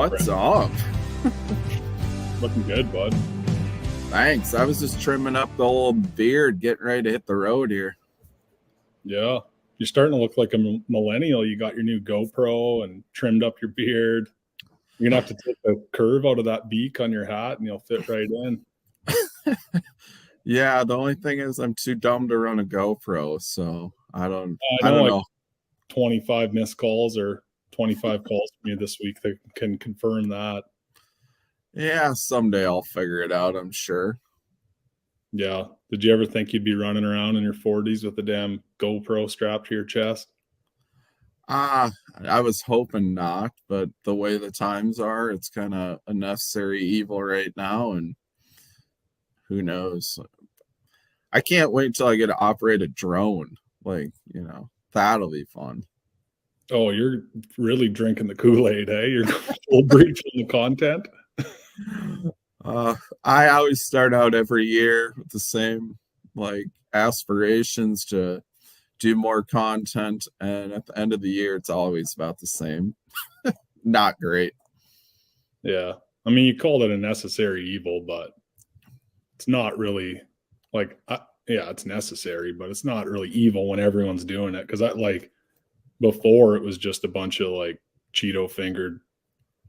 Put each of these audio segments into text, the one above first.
What's up? Looking good, bud. Thanks. I was just trimming up the old beard, getting ready to hit the road here. Yeah. You're starting to look like a millennial. You got your new GoPro and trimmed up your beard. You're going to have to take the curve out of that beak on your hat and you'll fit right in. Yeah, the only thing is I'm too dumb to run a GoPro, so I don't know. 25 missed calls or 25 calls from you this week that can confirm that. Yeah, someday I'll figure it out, I'm sure. Yeah. Did you ever think you'd be running around in your 40s with a damn GoPro strapped to your chest? I was hoping not, but the way the times are, it's kind of a necessary evil right now, and who knows? I can't wait until I get to operate a drone. That'll be fun. Oh, you're really drinking the Kool-Aid, eh? You're full breach on the content. I always start out every year with the same aspirations to do more content, and at the end of the year it's always about the same. Not great. Yeah. I mean, you called it a necessary evil, but it's not really it's necessary, but it's not really evil when everyone's doing it. Because before it was just a bunch of Cheeto fingered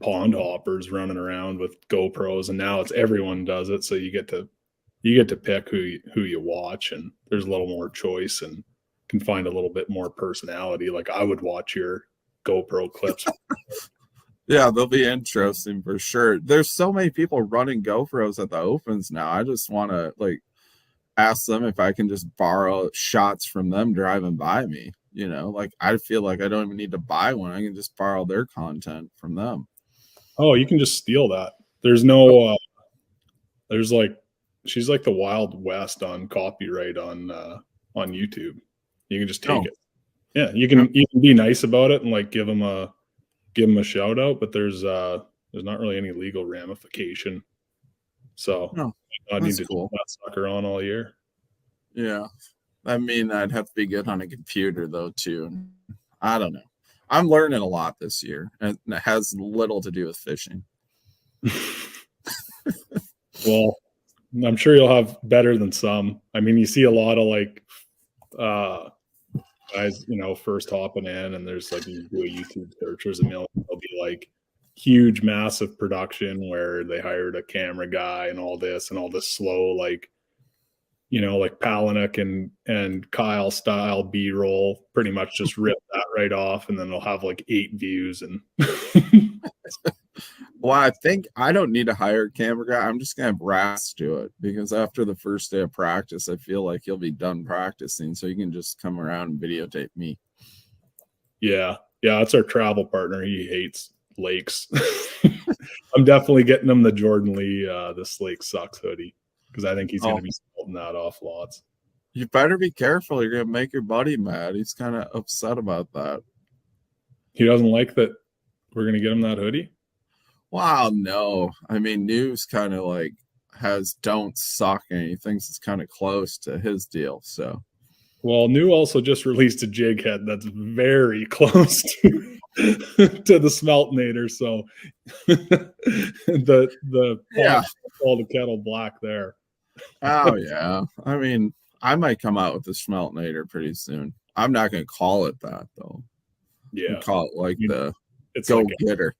pond hoppers running around with GoPros, and now it's everyone does it. So you get to pick who you watch, and there's a little more choice and can find a little bit more personality. Like I would watch your GoPro clips. Yeah, they'll be interesting for sure. There's so many people running GoPros at the opens now. I just want to ask them if I can just borrow shots from them driving by me. I feel like I don't even need to buy one. I can just borrow their content from them. Oh, you can just steal that. There's no she's like the Wild West on copyright on YouTube. You can just take it. Yeah, you can be nice about it and give them a shout out, but there's not really any legal ramification. So I need to keep that sucker on all year. Yeah. I mean, I'd have to be good on a computer though too. I don't know. I'm learning a lot this year, and it has little to do with fishing. Well, I'm sure you'll have better than some. I mean, you see a lot of guys, first hopping in, and there's you do a YouTube search, there's a million. There'll be huge, massive production where they hired a camera guy and all this slow, Palaniuk and Kyle style B-roll, pretty much just rip that right off, and then they'll have 8 views. And well, I think I don't need to hire a camera guy. I'm just gonna have Ras do it, because after the first day of practice, I feel like he'll be done practicing, so you can just come around and videotape me. Yeah, that's our travel partner. He hates lakes. I'm definitely getting him the Jordan Lee "This Lake Sucks" hoodie, because I think he's going to be holding that off lots. You better be careful. You're going to make your buddy mad. He's kind of upset about that. He doesn't like that we're going to get him that hoodie? Wow, no. I mean, News kind of has "Don't Suck," and he thinks it's kind of close to his deal. So, well, New also just released a jig head that's very close to the Smeltinator. So all the kettle black there. Oh yeah. I mean, I might come out with the Smeltinator pretty soon. I'm not going to call it that though. Yeah, call it the go-getter.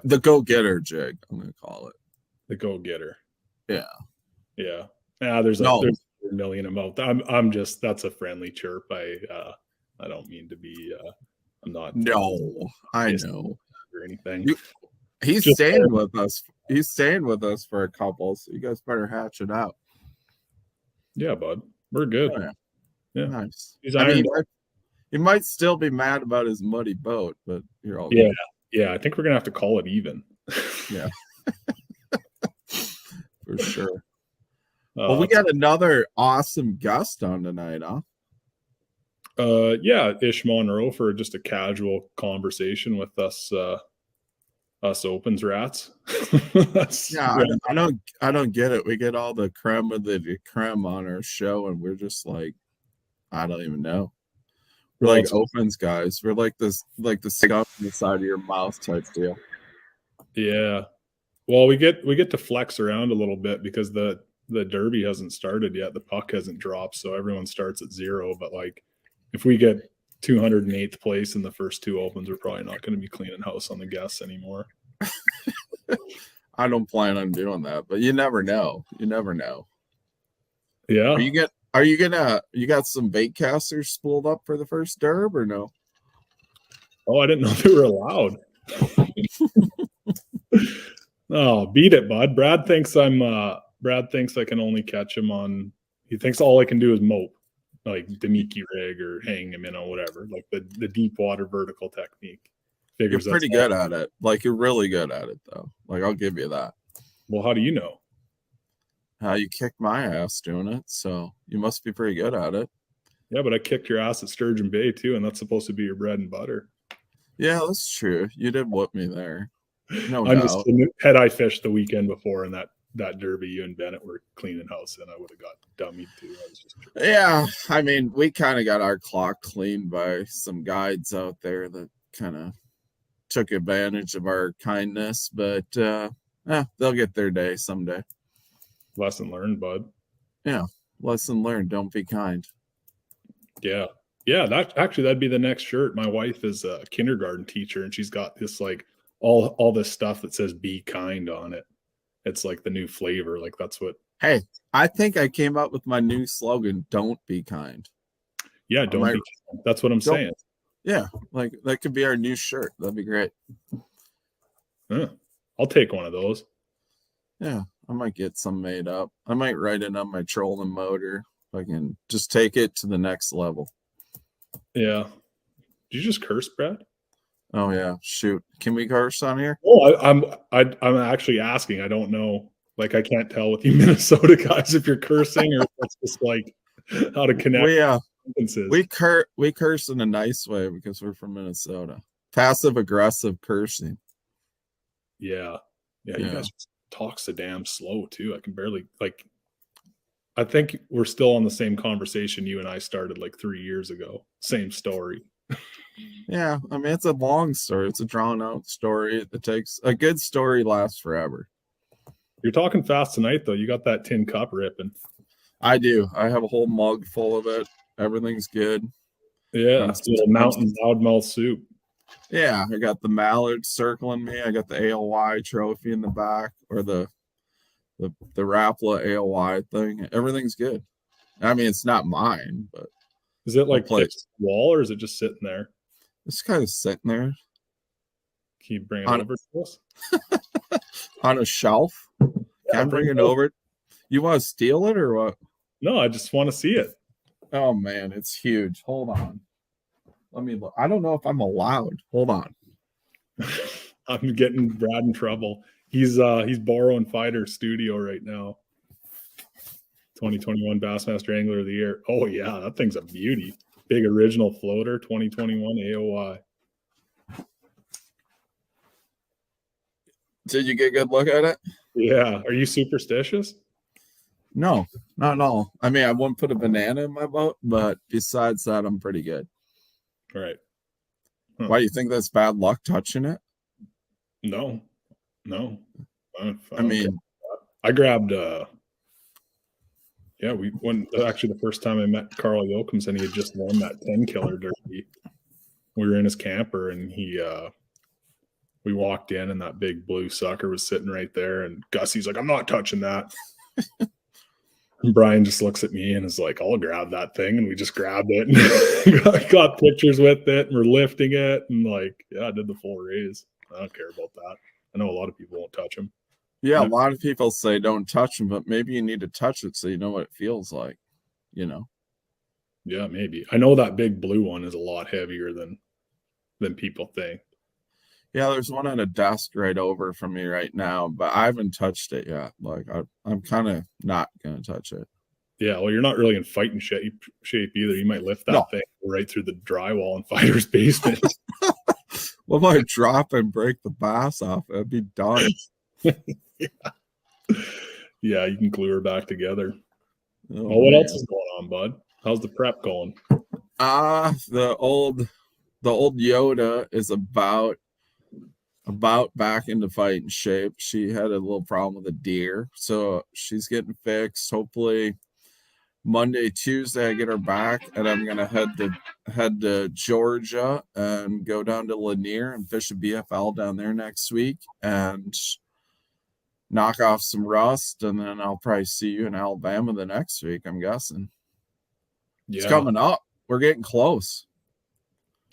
The go-getter jig, I'm going to call it. The go-getter. Yeah. Yeah. There's a million of them. I'm just, that's a friendly chirp. I don't mean to be I'm not. No, I know. Or anything. He's staying with us. He's staying with us for a couple, so you guys better hatch it out. Yeah, bud. We're good. Oh, yeah. Nice. He might still be mad about his muddy boat, but you're all good. Yeah, I think we're gonna have to call it even. Yeah. For sure. Well, we got another awesome guest on tonight, huh? Yeah, Ish Monroe for just a casual conversation with us opens rats. Yeah, I don't get it. We get all the creme of the creme on our show, and we're just I don't even know. We're opens guys. We're the scum on the side of your mouth type deal. Yeah. Well, we get to flex around a little bit because the derby hasn't started yet. The puck hasn't dropped, so everyone starts at 0. But like, if we get 208th place in the first 2 opens, we're probably not going to be cleaning house on the guests anymore. I don't plan on doing that, but you never know. You never know. Yeah. You got some bait casters spooled up for the first derb or no? Oh, I didn't know they were allowed. Oh, beat it, bud. Brad thinks I can only catch him on. He thinks all I can do is mope, like Demiki rig or hang him in on whatever, like the deep water vertical technique. You're Figures pretty good at it. Like you're really good at it though. Like I'll give you that. Well, how do you know? You kicked my ass doing it, so you must be pretty good at it. Yeah, but I kicked your ass at Sturgeon Bay too, and that's supposed to be your bread and butter. Yeah, that's true. You did whoop me there. No I'm doubt. just kidding. Had I fished the weekend before and that derby, you and Bennett were cleaning house, and I would have got dummied too. I was just Yeah, I mean, we kind of got our clock cleaned by some guides out there that kind of took advantage of our kindness, but they'll get their day someday. lesson learned, bud. Yeah, lesson learned. Don't be kind. Yeah. Yeah, that'd be the next shirt. My wife is a kindergarten teacher, and she's got this like all this stuff that says "be kind" on it. It's like the new flavor. Like that's what. Hey, I think I came up with my new slogan. Don't be kind. Yeah, don't be. That's what I'm saying. Yeah, like that could be our new shirt. That'd be great. I'll take one of those. Yeah, I might get some made up. I might write it on my trolling motor. If I can just take it to the next level. Yeah. Did you just curse, Brad? Oh yeah, shoot. Can we curse on here? Oh, I'm actually asking. I don't know. Like I can't tell with you Minnesota guys if you're cursing or if it's just like how to connect sentences. We curse in a nice way because we're from Minnesota. Passive aggressive cursing. Yeah. You guys talk so damn slow too. I can barely like. I think we're still on the same conversation you and I started like 3 years ago. Same story. Yeah, I mean it's a long story. It's a drawn out story. It takes a good story lasts forever. You're talking fast tonight though. You got that tin cup ripping. I do. I have a whole mug full of it. Everything's good. Yeah, it's a little mountain loudmouth soup. Yeah, I got the mallard circling me. I got the AOY trophy in the back, or the Rapala AOY thing. Everything's good. I mean, it's not mine, but is it like fixed to the wall or is it just sitting there? It's kind of sitting there. Can you bring it over to us? On a shelf? Can I bring it over? You want to steal it or what? No, I just want to see it. Oh man, it's huge. Hold on. Let me look. I don't know if I'm allowed. Hold on. I'm getting Brad in trouble. He's borrowing Fighter Studio right now. 2021 Bassmaster Angler of the Year. Oh yeah, that thing's a beauty. Big original floater, 2021 AOY. Did you get a good look at it? Yeah. Are you superstitious? No, not at all. I mean, I wouldn't put a banana in my boat, but besides that, I'm pretty good. Right. Huh. Why do you think that's bad luck touching it? No. I mean, I grabbed when actually the first time I met Carl Yoakums and he had just won that 10 killer derby. We were in his camper and we walked in and that big blue sucker was sitting right there and Gussie's like, I'm not touching that. And Brian just looks at me and is like, I'll grab that thing. And we just grabbed it and got pictures with it and we're lifting it and like, I did the full raise. I don't care about that. I know a lot of people won't touch them. Yeah, a lot of people say don't touch them, but maybe you need to touch it so you know what it feels like, you know? Yeah, maybe. I know that big blue one is a lot heavier than people think. Yeah, there's one on a desk right over from me right now, but I haven't touched it yet. Like I'm kind of not gonna touch it. Yeah, well, you're not really in fighting shape either. You might lift that thing right through the drywall in Fighter's basement. What if I drop and break the bass off? It'd be done. Yeah, you can glue her back together. Oh, what else is going on, bud? How's the prep going? The old Yoda is about about back into fighting shape. She had a little problem with a deer, so she's getting fixed. Hopefully Monday, Tuesday, I get her back, and I'm gonna head to Georgia and go down to Lanier and fish a BFL down there next week and knock off some rust, and then I'll probably see you in Alabama the next week, I'm guessing. It's coming up. We're getting close.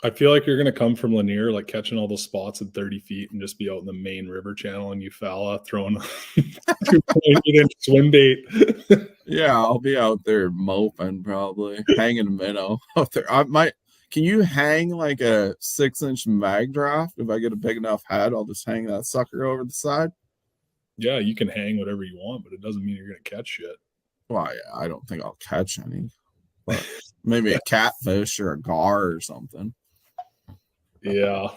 I feel like you're going to come from Lanier, like catching all those spots at 30 feet and just be out in the main river channel and Eufaula throwing 2.8-inch swim bait. Yeah, I'll be out there moping, probably hanging a minnow out there. Can you hang like a 6-inch mag draft? If I get a big enough head, I'll just hang that sucker over the side. Yeah, you can hang whatever you want, but it doesn't mean you're going to catch shit. Well, yeah, I don't think I'll catch any, but maybe a catfish or a gar or something. Yeah.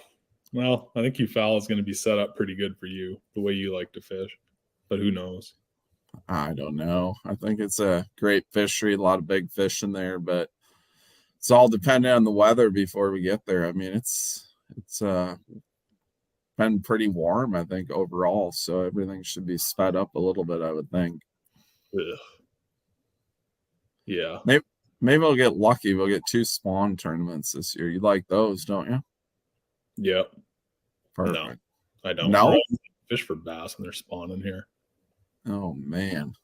Well, I think Eufaula is going to be set up pretty good for you, the way you like to fish. But who knows? I don't know. I think it's a great fishery, a lot of big fish in there, but it's all dependent on the weather before we get there. I mean, it's been pretty warm, I think, overall, so everything should be sped up a little bit, I would think. Ugh. Yeah. Maybe we'll get lucky. We'll get 2 spawn tournaments this year. You like those, don't you? Yep. Perfect. No, I don't. No? Fish for bass and they're spawning here. Oh, man.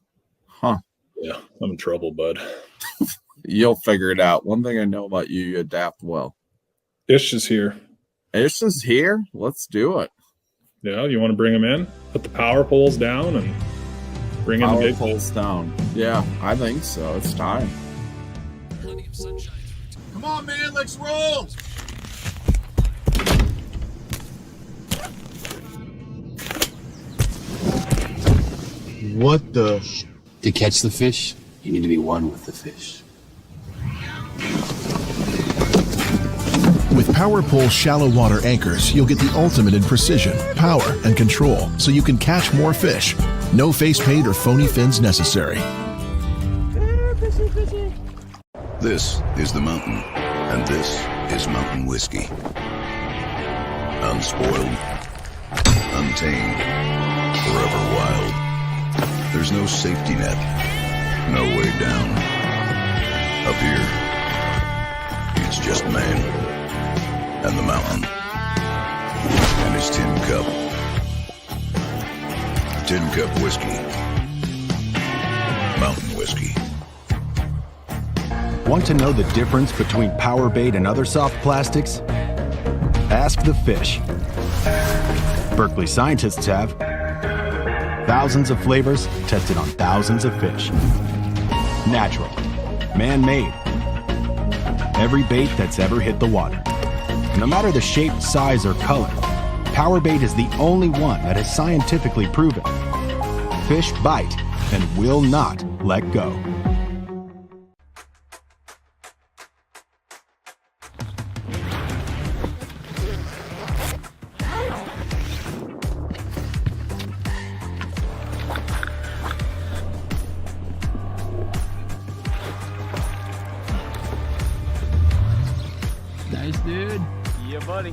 Huh. Yeah, I'm in trouble, bud. You'll figure it out. One thing I know about you, you adapt well. Ish is here. Ish is here? Let's do it. Yeah, you want to bring him in? Put the power poles down and bring in the big poles down. Yeah, I think so. It's time. Plenty of sunshine. Come on, man. Let's roll. What the? To catch the fish, you need to be one with the fish. With Power Pole shallow water anchors, you'll get the ultimate in precision, power, and control, so you can catch more fish. No face paint or phony fins necessary. This is the mountain, and this is mountain whiskey. Unspoiled, untamed, forever wild. There's no safety net, no way down. Up here, it's just man and the mountain and his tin cup. Tin Cup Whiskey. Mountain whiskey. Want to know the difference between power bait and other soft plastics? Ask the fish. Berkeley scientists have. Thousands of flavors tested on thousands of fish. Natural. Man-made. Every bait that's ever hit the water. No matter the shape, size, or color, power bait is the only one that is scientifically proven. Fish bite and will not let go. Nice, dude. Yeah, buddy.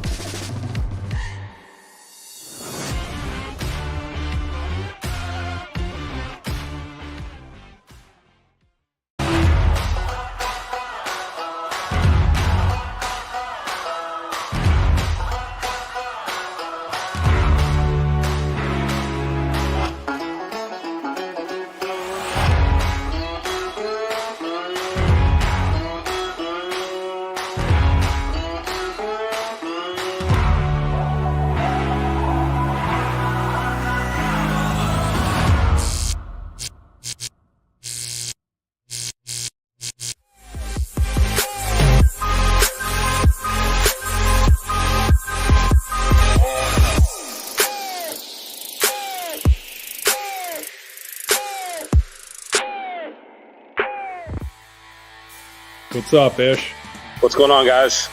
What's up, Ish? What's going on, guys?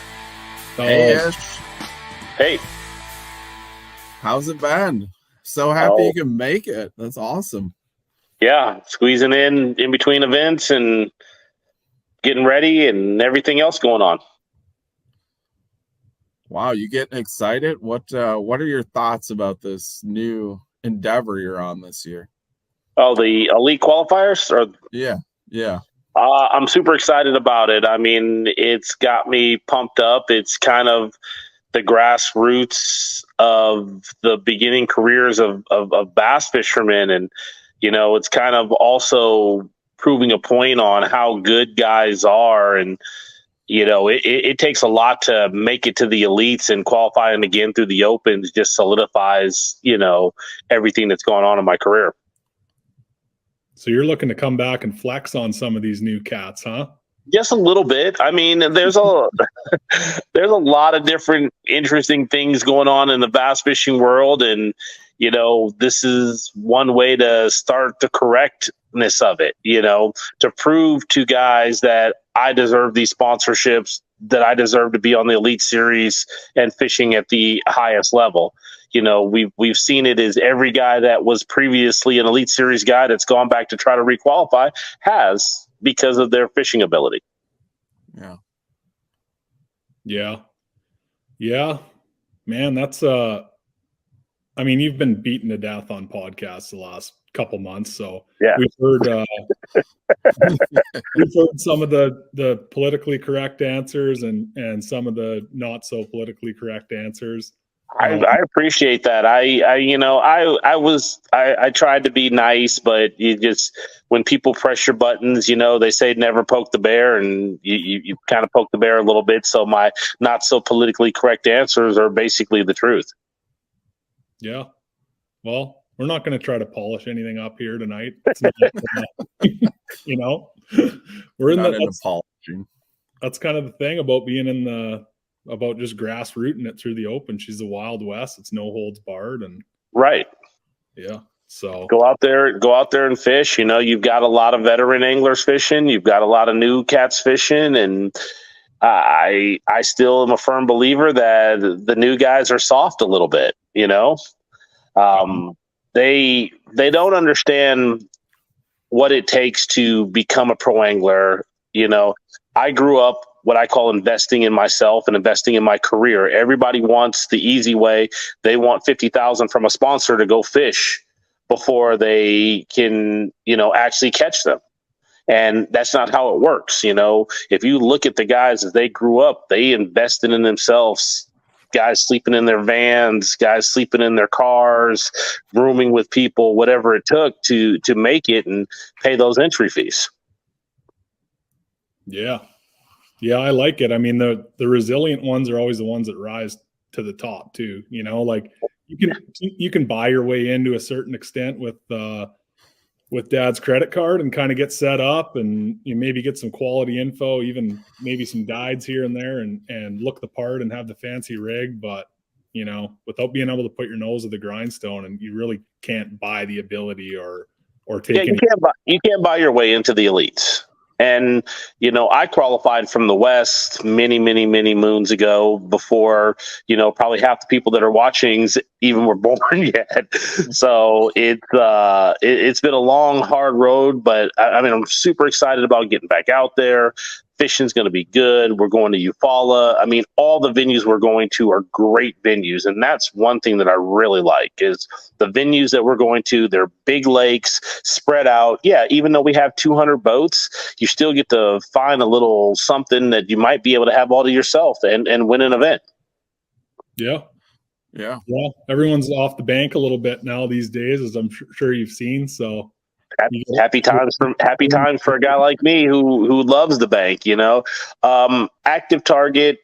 Hey, Ish. Hey. How's it been? So happy you can make it. That's awesome. Yeah, squeezing in between events and getting ready and everything else going on. Wow, you getting excited? What are your thoughts about this new endeavor you're on this year? Oh, the elite qualifiers? Or Yeah, yeah. I'm super excited about it. I mean, it's got me pumped up. It's kind of the grassroots of the beginning careers of bass fishermen. And, it's kind of also proving a point on how good guys are. And, it takes a lot to make it to the elites, and qualifying again through the opens just solidifies, everything that's going on in my career. So you're looking to come back and flex on some of these new cats, huh? Just a little bit. I mean, there's a there's a lot of different interesting things going on in the bass fishing world, and this is one way to start the correctness of it. To prove to guys that I deserve these sponsorships, that I deserve to be on the Elite Series and fishing at the highest level. We've seen it as every guy that was previously an Elite Series guy that's gone back to try to requalify has, because of their fishing ability. Yeah. Yeah. Yeah. Man, that's I mean, you've been beaten to death on podcasts the last couple months, so Yeah. we've heard some of the politically correct answers and some of the not so politically correct answers. I appreciate that. I tried to be nice, but you just, when people press your buttons, they say never poke the bear, and you kind of poke the bear a little bit. So my not so politically correct answers are basically the truth. Yeah. Well, we're not going to try to polish anything up here tonight. It's not, we're in polishing. That's kind of the thing about being about just grassrooting it through the open. She's the Wild West. It's no holds barred, and right. Yeah. So go out there and fish. You've got a lot of veteran anglers fishing. You've got a lot of new cats fishing, and I still am a firm believer that the new guys are soft a little bit. They don't understand what it takes to become a pro angler. I grew up what I call investing in myself and investing in my career. Everybody wants the easy way. They want $50,000 from a sponsor to go fish before they can, actually catch them. And that's not how it works. If you look at the guys as they grew up, they invested in themselves. Guys sleeping in their vans, guys sleeping in their cars, rooming with people, whatever it took to make it and pay those entry fees. Yeah. Yeah, I like it. I mean, the resilient ones are always the ones that rise to the top too. Like you can buy your way in to a certain extent with Dad's credit card and kind of get set up, and you maybe get some quality info, even maybe some guides here and there, and look the part and have the fancy rig, but without being able to put your nose to the grindstone, and you really can't buy the ability or take. Yeah, you can't buy your way into the elites. And, I qualified from the West many, many, many moons ago, before, probably half the people that are watching even were born yet. So it's been a long, hard road, but I'm super excited about getting back out there. Fishing's going to be good. We're going to Eufaula. I mean, all the venues we're going to are great venues. And that's one thing that I really like, is the venues that we're going to. They're big lakes spread out. Yeah, even though we have 200 boats, you still get to find a little something that you might be able to have all to yourself and win an event. Yeah. Yeah. Yeah. Everyone's off the bank a little bit now these days, as I'm sure you've seen. So happy times for a guy like me who loves the bank. Active target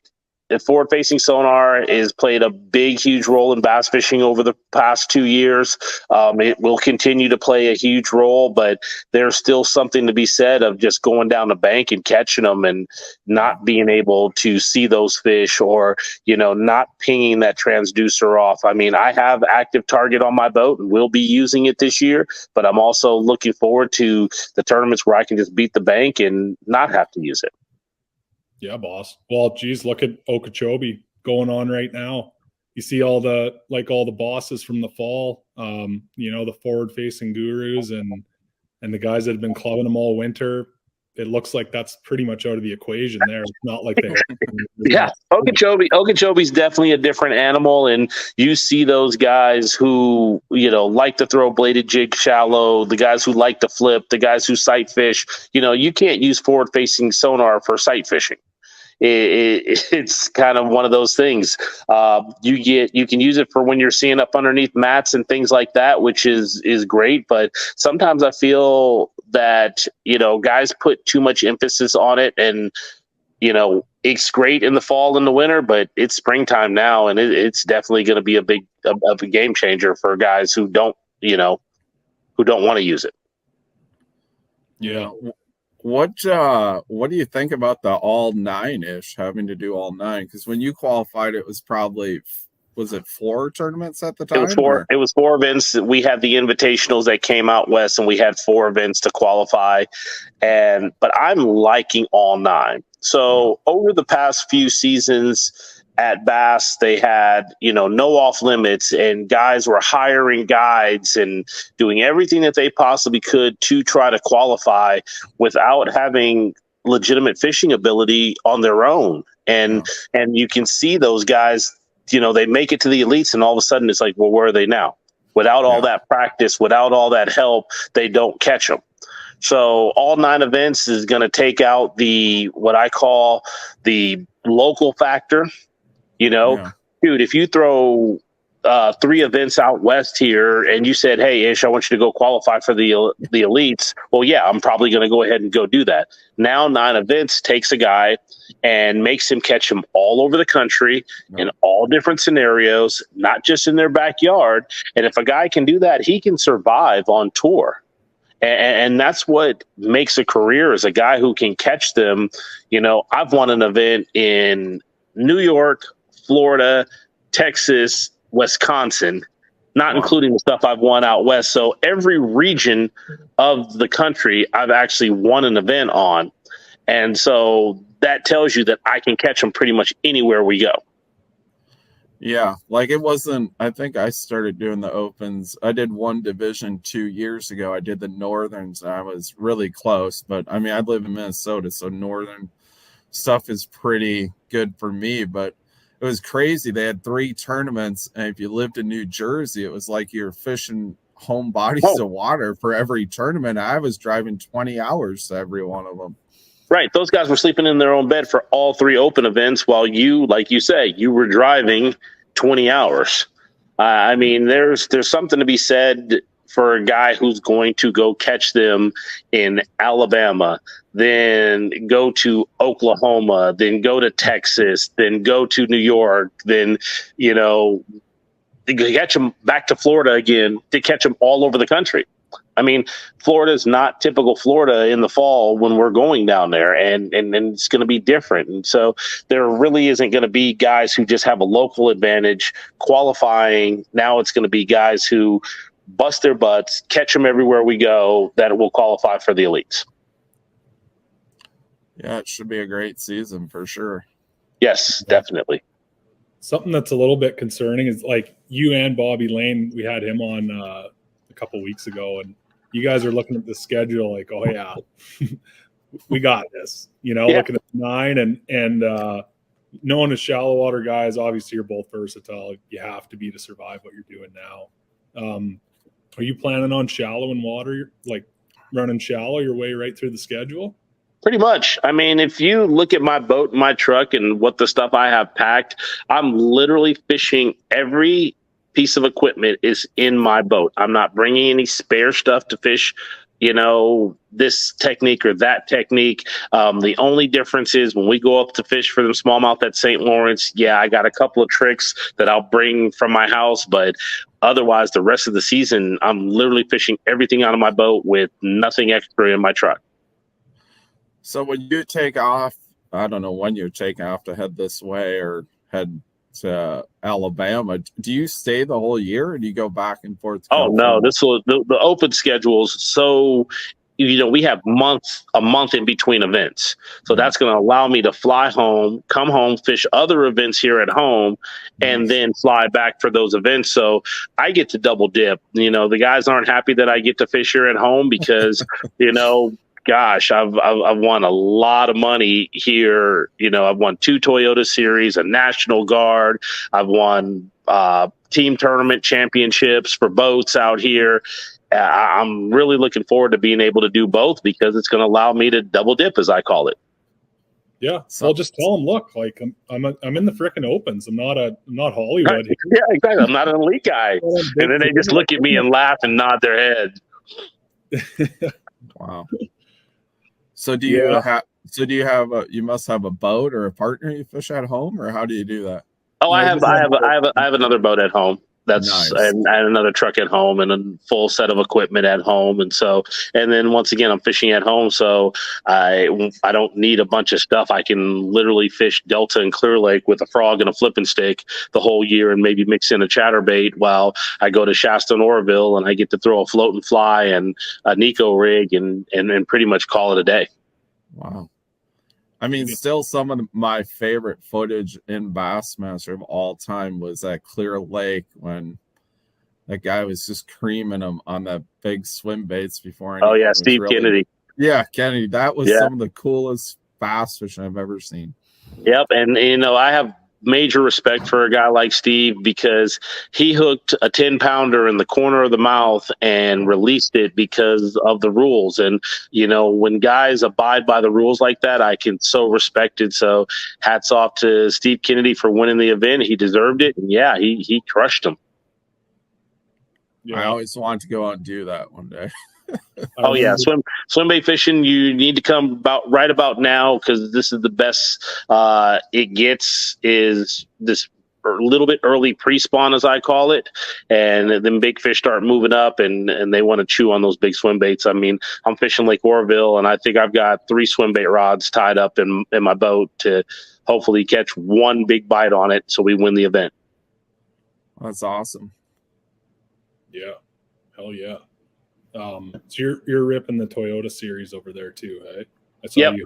and forward-facing sonar has played a big, huge role in bass fishing over the past 2 years. It will continue to play a huge role, but there's still something to be said of just going down the bank and catching them and not being able to see those fish, or, not pinging that transducer off. I mean, I have active target on my boat and will be using it this year, but I'm also looking forward to the tournaments where I can just beat the bank and not have to use it. Yeah, boss. Well, geez, look at Okeechobee going on right now. You see all the bosses from the fall, the forward-facing gurus and the guys that have been clubbing them all winter. it looks like that's pretty much out of the equation there. It's not like they Yeah, Okeechobee's definitely a different animal, and you see those guys who, like to throw bladed jig shallow, the guys who like to flip, the guys who sight fish. You can't use forward-facing sonar for sight fishing. It's kind of one of those things. You can use it for when you're seeing up underneath mats and things like that, which is great. But sometimes I feel that guys put too much emphasis on it, and it's great in the fall and the winter, but it's springtime now, and it's definitely going to be a game changer for guys who don't want to use it. Yeah. What do you think about the all 9-ish, having to do all 9? Because when you qualified, it was probably, was it 4 tournaments at the time? It was 4 events. We had the invitationals that came out west, and we had 4 events to qualify. But I'm liking all 9. So over the past few seasons at Bass, they had, no off limits, and guys were hiring guides and doing everything that they possibly could to try to qualify without having legitimate fishing ability on their own. And you can see those guys, they make it to the elites, and all of a sudden it's like, well, where are they now? Without all that practice, without all that help, they don't catch them. So all 9 events is going to take out what I call the local factor. Dude, if you throw 3 events out west here and you said, hey, Ish, I want you to go qualify for the elites. Well, yeah, I'm probably going to go ahead and go do that. Now 9 events takes a guy and makes him catch them all over the country in all different scenarios, not just in their backyard. And if a guy can do that, he can survive on tour. And that's what makes a career, is a guy who can catch them. I've won an event in New York, Florida, Texas, Wisconsin, not including the stuff I've won out west. So every region of the country I've actually won an event on. And so that tells you that I can catch them pretty much anywhere we go. Yeah, like it wasn't, I think I started doing the opens. I did one division 2 years ago. I did the Northerns, and I was really close. But I mean, I live in Minnesota, so Northern stuff is pretty good for me. But it was crazy. They had 3 tournaments, and if you lived in New Jersey, it was like you're fishing home bodies of water for every tournament. I was driving 20 hours to every one of them. Right. Those guys were sleeping in their own bed for all 3 open events, while you, like you say, you were driving 20 hours. I mean, there's something to be said for a guy who's going to go catch them in Alabama, then go to Oklahoma, then go to Texas, then go to New York, then, catch them back to Florida again, to catch them all over the country. I mean, Florida is not typical Florida in the fall when we're going down there, and it's going to be different. And so there really isn't going to be guys who just have a local advantage qualifying. Now it's going to be guys who bust their butts, catch them everywhere we go, that will qualify for the elites. Yeah, it should be a great season for sure. Yes, definitely. Something that's a little bit concerning is, like, you and Bobby Lane, we had him on a couple weeks ago, and you guys are looking at the schedule like, oh yeah, we got this, looking at 9 and knowing as shallow water guys, obviously you're both versatile. You have to be to survive what you're doing now. Are you planning on shallow in water, like running shallow your way right through the schedule? Pretty much. I mean, if you look at my boat and my truck and what the stuff I have packed, I'm literally fishing every piece of equipment is in my boat. I'm not bringing any spare stuff to fish, this technique or that technique. The only difference is when we go up to fish for them smallmouth at St. Lawrence, I got a couple of tricks that I'll bring from my house, but otherwise the rest of the season, I'm literally fishing everything out of my boat with nothing extra in my truck. So when you take off, I don't know when you're taking off to head this way or head to Alabama, do you stay the whole year, or do you go back and forth? Oh no, the open schedules. So, we have a month in between events. So that's going to allow me to fly home, come home, fish other events here at home, and then fly back for those events. So I get to double dip. The guys aren't happy that I get to fish here at home because, gosh, I've won a lot of money here. You know, I've won 2 Toyota Series, a National Guard. I've won team tournament championships for boats out here. I'm really looking forward to being able to do both because it's going to allow me to double dip, as I call it. Yeah, so I'll just tell them, look, like I'm in the frickin' opens. I'm not Hollywood. Right. Yeah, exactly. I'm not an elite guy, and then they just look at me and laugh and nod their head. Wow. So do you have? So do you have? You must have a boat or a partner you fish at home, or how do you do that? Oh, I have another boat at home. That's Nice. and another truck at home and a full set of equipment at home. And then once again, I'm fishing at home. So I don't need a bunch of stuff. I can literally fish Delta and Clear Lake with a frog and a flipping stick the whole year and maybe mix in a chatterbait while I go to Shasta and Oroville and I get to throw a float and fly and a Nico rig and pretty much call it a day. Wow. I mean, still some of my favorite footage in Bassmaster of all time was at Clear Lake when that guy was just creaming them on that big swim baits before. Oh yeah, Steve Kennedy. Yeah, Kennedy. That was some of the coolest bass fishing I've ever seen. Yep, and you know I have major respect for a guy like Steve because he hooked a 10-pounder in the corner of the mouth and released it because of the rules. And, you know, when guys abide by the rules like that, I can so respect it. So hats off to Steve Kennedy for winning the event. He deserved it. And yeah, he crushed him. Yeah. I always wanted to go out and do that one day. Oh yeah, swim bait fishing. You need to come right about now because this is the best it gets. Is this a little bit early pre-spawn, as I call it, and then big fish start moving up and they want to chew on those big swim baits. I mean, I'm fishing Lake Oroville, and I think I've got 3 swim bait rods tied up in my boat to hopefully catch one big bite on it, so we win the event. That's awesome. Yeah, hell yeah. So you're ripping the Toyota Series over there too, right? Yep.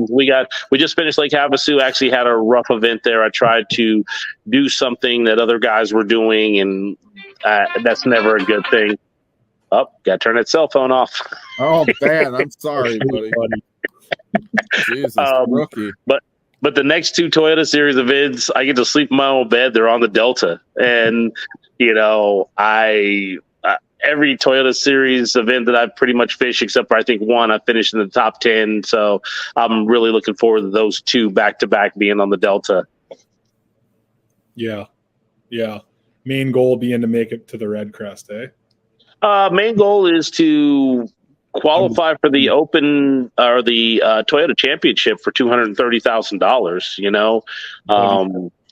We just finished Lake Havasu. Actually had a rough event there. I tried to do something that other guys were doing, and that's never a good thing. Oh, got to turn that cell phone off. Oh man, I'm sorry, buddy. Jesus, rookie. But the next 2 Toyota Series events, I get to sleep in my own bed. They're on the Delta, and you know every Toyota Series event that I've pretty much fished, except for I think one, I finished in the top 10. So I'm really looking forward to those 2 back-to-back being on the Delta. Yeah. Main goal being to make it to the Red Crest, eh? Main goal is to qualify for the Open or the Toyota Championship for $230,000. You know,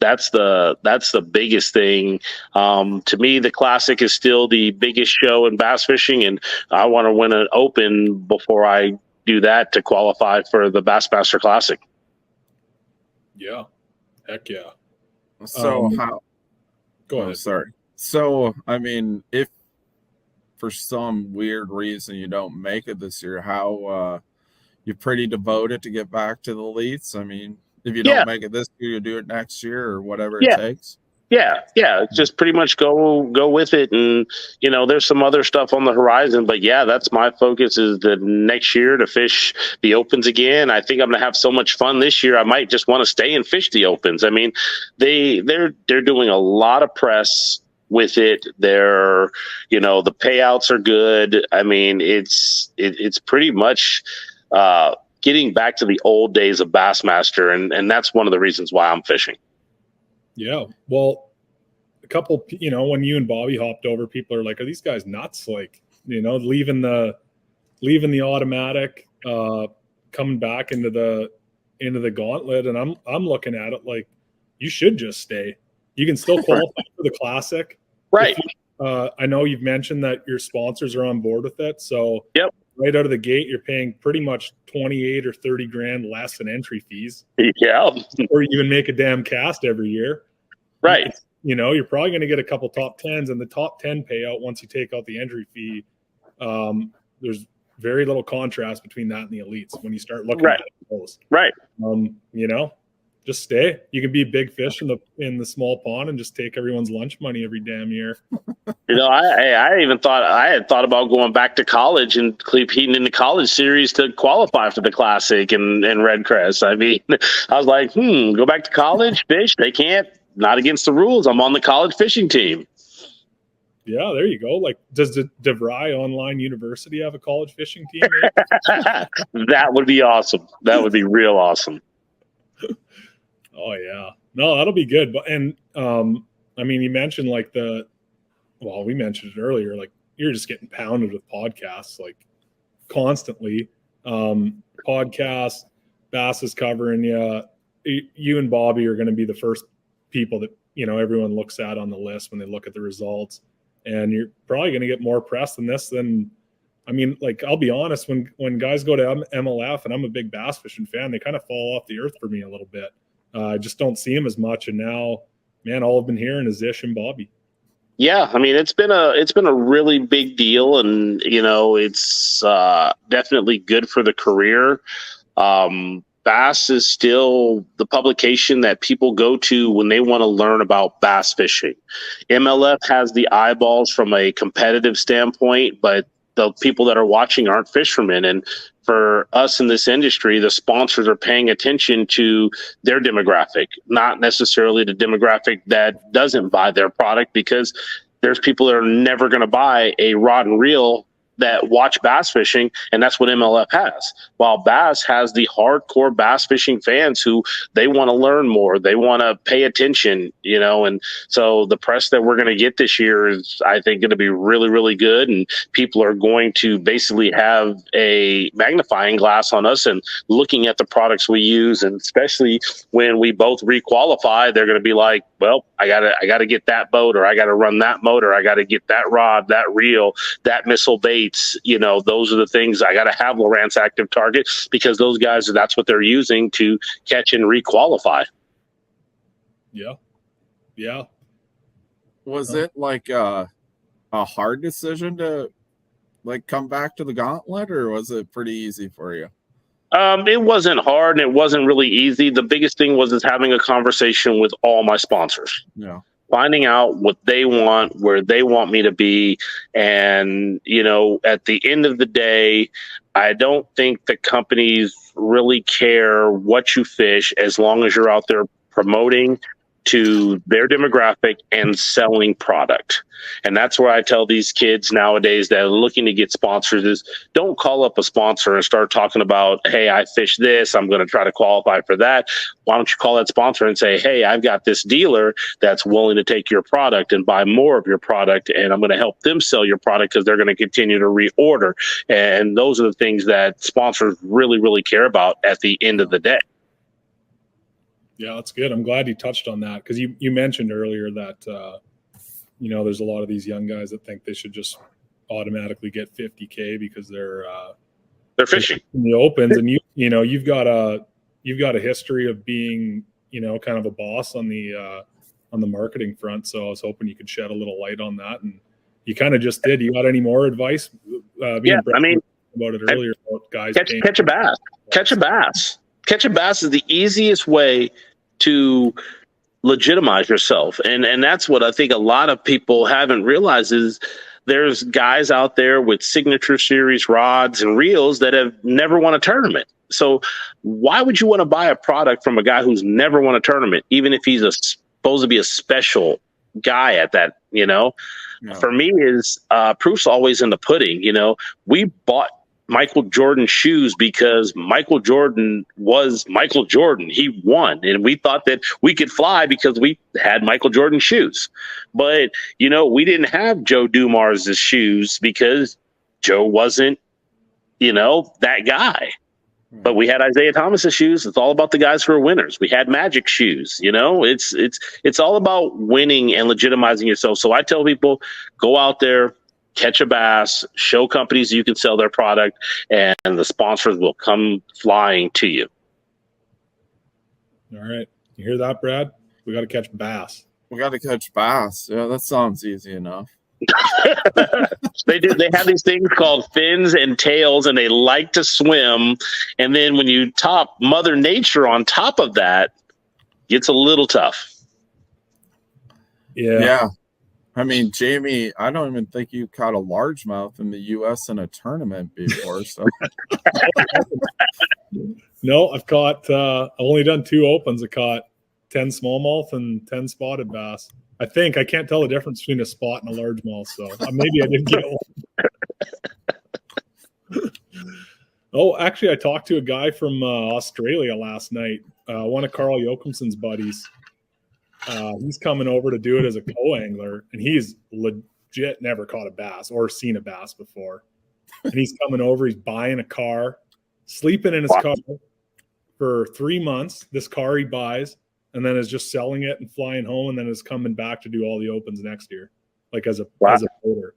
that's the biggest thing. To me, the Classic is still the biggest show in bass fishing, and I want to win an Open before I do that to qualify for the Bassmaster Classic. Yeah, heck yeah. So Go ahead. Sorry. So I mean, if for some weird reason you don't make it this year, how you're pretty devoted to get back to the elites? I mean, if you don't make it this year, you do it next year or whatever it takes. Yeah. Just pretty much go with it. And, you know, there's some other stuff on the horizon, but yeah, that's my focus is the next year to fish the Opens again. I think I'm going to have so much fun this year. I might just want to stay and fish the Opens. I mean, they're doing a lot of press with it. They're, you know, the payouts are good. I mean, it's pretty much, getting back to the old days of Bassmaster, and that's one of the reasons why I'm fishing. Yeah, well, a couple, you know, when you and Bobby hopped over, people are like, "Are these guys nuts?" Like, you know, leaving the automatic, coming back into the gauntlet, and I'm looking at it like you should just stay. You can still qualify for the Classic, right? I know you've mentioned that your sponsors are on board with it, so yep. Right out of the gate, you're paying pretty much 28 or 30 grand less in entry fees. Yeah. Or you even make a damn cast every year. Right. You know, you're probably going to get a couple top 10s, and the top 10 payout, once you take out the entry fee, there's very little contrast between that and the elites when you start looking at those. Right. You know, just stay. You can be big fish in the small pond and just take everyone's lunch money every damn year. I had thought about going back to college and competing in the college series to qualify for the Classic and Red Crest. I mean, I was like, go back to college, fish. They can't. Not against the rules. I'm on the college fishing team. Yeah, there you go. Like, does the DeVry Online University have a college fishing team? That would be awesome. That would be real awesome. Oh yeah, no, that'll be good. But I mean, you mentioned like we mentioned it earlier. Like, you're just getting pounded with podcasts like constantly. Podcasts, Bass is covering you. You and Bobby are going to be the first people that everyone looks at on the list when they look at the results. And you're probably going to get more press than this I mean, like, I'll be honest, when guys go to MLF, and I'm a big bass fishing fan, they kind of fall off the earth for me a little bit. I just don't see them as much. And now, man, all I've been hearing is Ish and Bobby. Yeah, I mean, it's been a really big deal, and it's definitely good for the career. Bass is still the publication that people go to when they want to learn about bass fishing. MLF has the eyeballs from a competitive standpoint, but the people that are watching aren't fishermen. And for us in this industry, the sponsors are paying attention to their demographic, not necessarily the demographic that doesn't buy their product, because there's people that are never going to buy a rod and reel that watch bass fishing, and that's what MLF has. While Bass has the hardcore bass fishing fans who they want to learn more, they want to pay attention, and so the press that we're going to get this year is, I think, going to be really, really good, and people are going to basically have a magnifying glass on us and looking at the products we use, and especially when we both requalify, they're going to be like, well, I gotta get that boat, or I gotta run that motor, I gotta get that rod, that reel, that missile bait. Those are the things. I got to have Lowrance Active Target, because those guys, that's what they're using to catch and requalify. Yeah. Was it like a hard decision to like come back to the gauntlet, or was it pretty easy for you? It wasn't hard, and it wasn't really easy. The biggest thing was having a conversation with all my sponsors. Yeah. Finding out what they want, where they want me to be. And, at the end of the day, I don't think the companies really care what you fish, as long as you're out there promoting to their demographic and selling product. And that's where I tell these kids nowadays that are looking to get sponsors is, don't call up a sponsor and start talking about, hey, I fish this, I'm going to try to qualify for that. Why don't you call that sponsor and say, hey, I've got this dealer that's willing to take your product and buy more of your product, and I'm going to help them sell your product, because they're going to continue to reorder. And those are the things that sponsors really, really care about at the end of the day. Yeah, that's good. I'm glad you touched on that, because you mentioned earlier that there's a lot of these young guys that think they should just automatically get 50K because they're fishing in the opens, and you've got a history of being kind of a boss on the marketing front. So I was hoping you could shed a little light on that, and you kind of just did. You got any more advice? About it earlier about guys catch a bass. Catch a bass is the easiest way to legitimize yourself. And that's what I think a lot of people haven't realized is there's guys out there with signature series rods and reels that have never won a tournament. So why would you want to buy a product from a guy who's never won a tournament, even if he's supposed to be a special guy at that, Yeah. For me is proof's always in the pudding. We bought Michael Jordan shoes because Michael Jordan was Michael Jordan. He won, and we thought that we could fly because we had Michael Jordan shoes. But, we didn't have Joe Dumars' shoes because Joe wasn't, that guy. But we had Isaiah Thomas's shoes. It's all about the guys who are winners. We had Magic shoes. It's all about winning and legitimizing yourself. So I tell people, go out there, catch a bass, show companies you can sell their product, and the sponsors will come flying to you. All right. You hear that, Brad? We got to catch bass. We got to catch bass. Yeah, that sounds easy enough. They have these things called fins and tails, and they like to swim. And then when you top Mother Nature on top of that, gets a little tough. Yeah. I mean, Jamie, I don't even think you caught a largemouth in the U.S. in a tournament before. So No, I've only done 2 opens. I caught 10 smallmouth and 10 spotted bass. I think I can't tell the difference between a spot and a largemouth, so maybe I didn't get one. Oh, actually, I talked to a guy from Australia last night, one of Carl Jochumsen's buddies. He's coming over to do it as a co-angler, and he's legit never caught a bass or seen a bass before. And he's coming over. He's buying a car, sleeping in his car for 3 months. This car he buys, and then is just selling it and flying home, and then is coming back to do all the opens next year, like as a boater.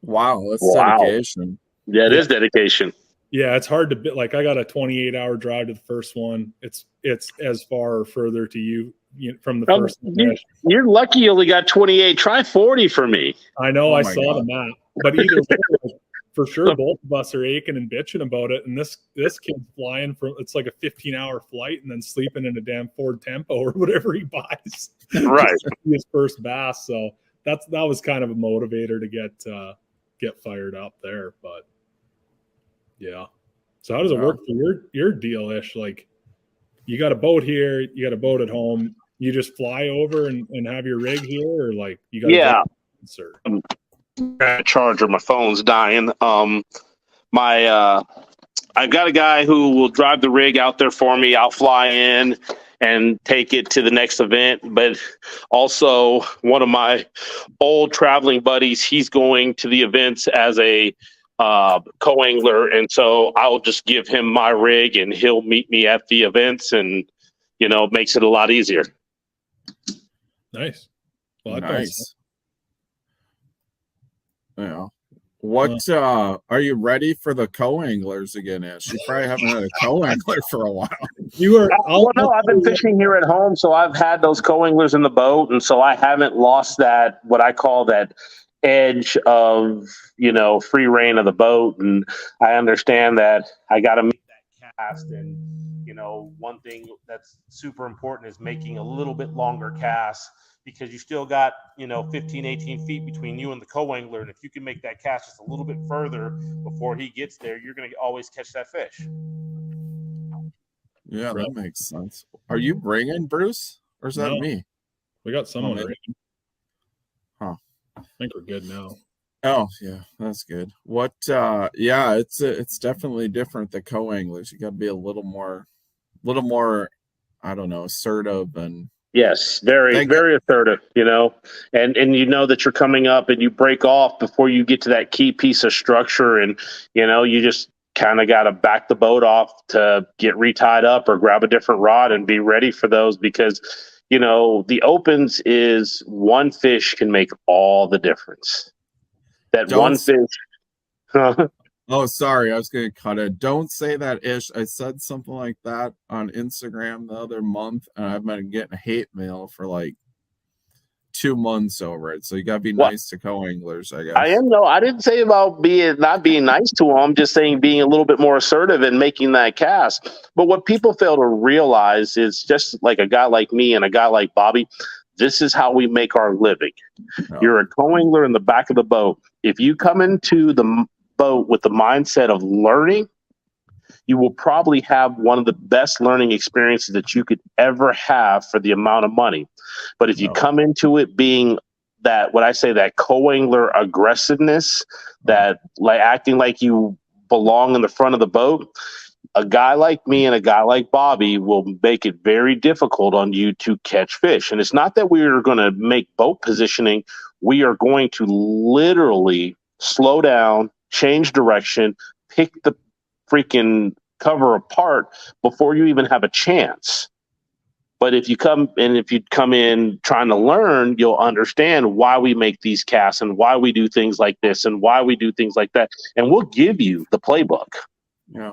Wow, that's dedication. Yeah, it is dedication. Yeah, it's hard to like. I got a 28-hour drive to the first one. It's as far or further to you from the first. You're lucky you only got 28. Try 40 for me. I know. I saw the map, but either way, for sure, both of us are aching and bitching about it. And this kid's flying from, it's like a 15-hour flight and then sleeping in a damn Ford Tempo or whatever he buys. Right. His first bass. So that was kind of a motivator to get fired up there. But yeah. So how does it work for your deal, Ish? Like, you got a boat here, you got a boat at home. You just fly over and have your rig here, or like you got charger. My phone's dying. I've got a guy who will drive the rig out there for me. I'll fly in and take it to the next event. But also one of my old traveling buddies, he's going to the events as a co-angler, and so I'll just give him my rig and he'll meet me at the events, and makes it a lot easier. Nice. Well, nice. Yeah. What are you ready for the co-anglers again, Ish? You probably haven't had a co-angler for a while. I've been fishing here at home, so I've had those co-anglers in the boat, and so I haven't lost that, what I call that edge of free reign of the boat. And I understand that I got to make that cast, and one thing that's super important is making a little bit longer casts, because you still got 15, 18 feet between you and the co-angler, and if you can make that cast just a little bit further before he gets there, you're going to always catch that fish. Yeah, that makes sense. Are you bringing, Bruce, or is that me? We got someone already. Huh. I think we're good now. Oh yeah, that's good. What? Yeah, it's definitely different. The co-anglers, you got to be a little more, I don't know, assertive and. Yes, very, very assertive. And that you're coming up and you break off before you get to that key piece of structure, and you just kind of got to back the boat off to get retied up or grab a different rod and be ready for those, because the opens is one fish can make all the difference. One fish. Oh, sorry. I was going to cut it. Don't say that, Ish. I said something like that on Instagram the other month, and I've been getting hate mail for like 2 months over it. So you got to be nice to co-anglers, I guess. I am, though. I didn't say about not being nice to them. I'm just saying being a little bit more assertive and making that cast. But what people fail to realize is, just like a guy like me and a guy like Bobby, this is how we make our living. No. You're a co-angler in the back of the boat. If you come into the boat with the mindset of learning, you will probably have one of the best learning experiences that you could ever have for the amount of money. But if you come into it being that, what I say, that co-angler aggressiveness, that like acting like you belong in the front of the boat, a guy like me and a guy like Bobby will make it very difficult on you to catch fish. And it's not that we are going to make boat positioning. We are going to literally slow down, change direction, pick the freaking cover apart before you even have a chance. But if you come in trying to learn, you'll understand why we make these casts and why we do things like this and why we do things like that. And we'll give you the playbook. Yeah.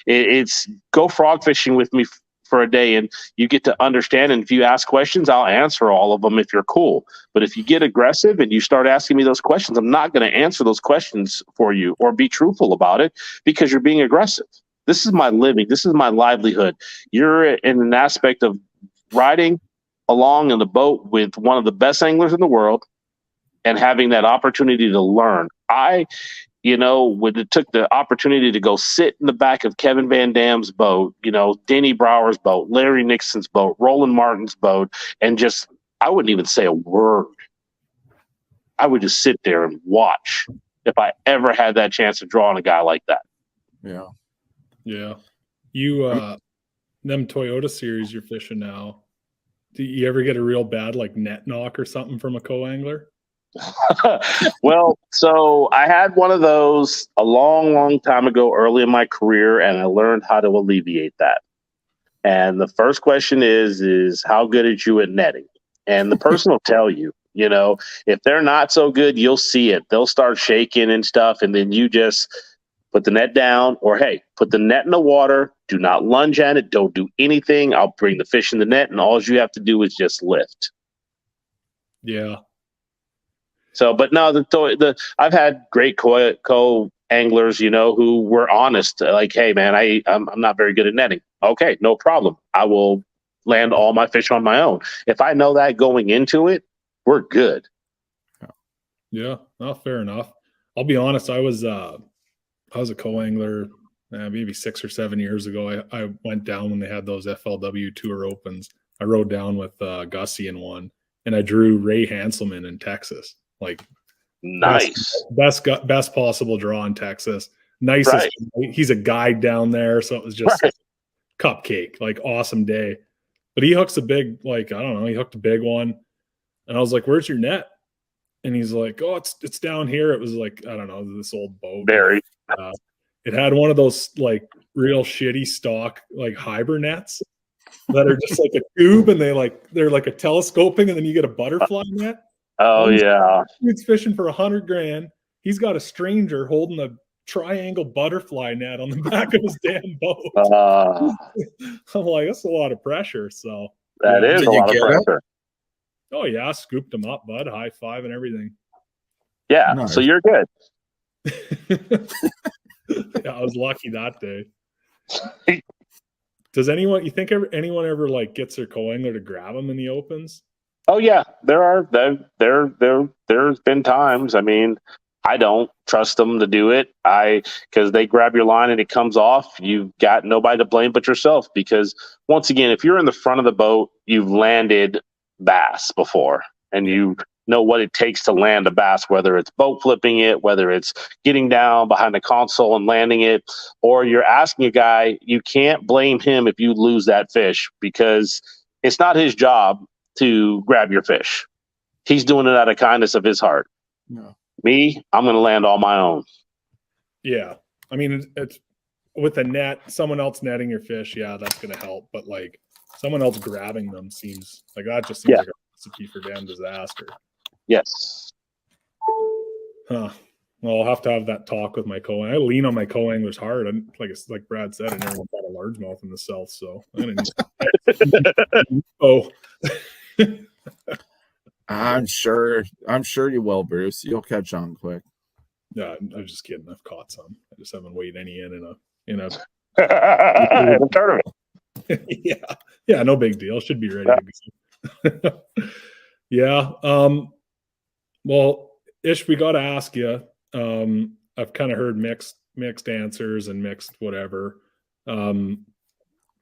It's go frog fishing with me for a day, and you get to understand. And if you ask questions, I'll answer all of them if you're cool. But if you get aggressive and you start asking me those questions, I'm not going to answer those questions for you or be truthful about it, because you're being aggressive. This is my living. This is my livelihood. You're in an aspect of riding along in the boat with one of the best anglers in the world and having that opportunity to learn. When it took the opportunity to go sit in the back of Kevin Van Dam's boat, Denny Brower's boat, Larry Nixon's boat, Roland Martin's boat, and just, I wouldn't even say a word. I would just sit there and watch if I ever had that chance to draw on a guy like that. Yeah. Yeah. You, them Toyota series you're fishing now, do you ever get a real bad like net knock or something from a co-angler? Well, so I had one of those a long, long time ago, early in my career, and I learned how to alleviate that. And the first question is how good are you at netting? And the person will tell you, if they're not so good, you'll see it. They'll start shaking and stuff, and then you just put the net down, or hey, put the net in the water. Do not lunge at it. Don't do anything. I'll bring the fish in the net, and all you have to do is just lift. Yeah. So, but no, I've had great co-anglers, who were honest. Like, hey, man, I'm not very good at netting. Okay, no problem. I will land all my fish on my own. If I know that going into it, we're good. Yeah, well, fair enough. I'll be honest. I was a co-angler maybe 6 or 7 years ago. I went down when they had those FLW Tour Opens. I rode down with Gussie in one, and I drew Ray Hanselman in Texas. Like, nice, best possible draw in Texas. Nicest. Right. He's a guide down there, so it was just cupcake. Like, awesome day. But he hooks a big, he hooked a big one, and I was like, "Where's your net?" And he's like, "Oh, it's down here." It was like, I don't know, this old boat. Very. It had one of those like real shitty stock like hybrid nets that are just like a tube, and they're like a telescoping, and then you get a butterfly net. Oh yeah, dude's fishing for $100,000. He's got a stranger holding a triangle butterfly net on the back of his damn boat. I'm like, that's a lot of pressure. So that is a lot of pressure. Oh yeah, I scooped him up, bud. High five and everything. Yeah, nice. So you're good. Yeah, I was lucky that day. Does anyone ever like gets their co-angler to grab them in the opens? Oh yeah, there's been times. I mean, I don't trust them to do it. Because they grab your line and it comes off. You've got nobody to blame but yourself. Because once again, if you're in the front of the boat, you've landed bass before, and you know what it takes to land a bass, whether it's boat flipping it, whether it's getting down behind the console and landing it, or you're asking a guy. You can't blame him if you lose that fish, because it's not his job to grab your fish. He's doing it out of kindness of his heart. No. Me, I'm going to land all my own. Yeah. I mean, it's with a net, someone else netting your fish. Yeah, that's going to help. But like someone else grabbing them seems like like a recipe for damn disaster. Yes. Huh. Well, I'll have to have that talk with my co-angler. I lean on my co-anglers hard. And like Brad said, I never got a largemouth in the South, so I'm I'm sure you will, Bruce. You'll catch on quick. Yeah, I'm just kidding. I've caught some. I just haven't weighed any in a tournament. Yeah, no big deal. Should be ready to go. Yeah. Well, Ish, we got to ask you. I've kind of heard mixed answers and mixed whatever. They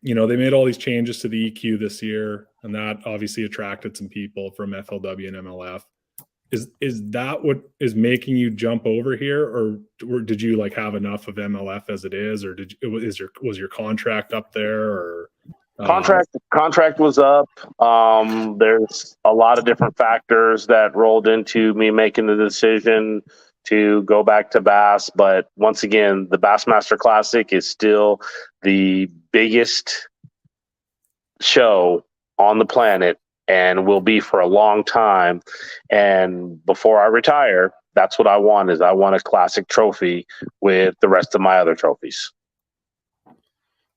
made all these changes to the EQ this year, and that obviously attracted some people from FLW and MLF. Is that what is making you jump over here, or did you like have enough of MLF as it is, or was your contract up there, or contract was up. There's a lot of different factors that rolled into me making the decision to go back to bass. But once again, the Bassmaster Classic is still the biggest show on the planet and will be for a long time. And before I retire, that's what I want. I want a classic trophy with the rest of my other trophies.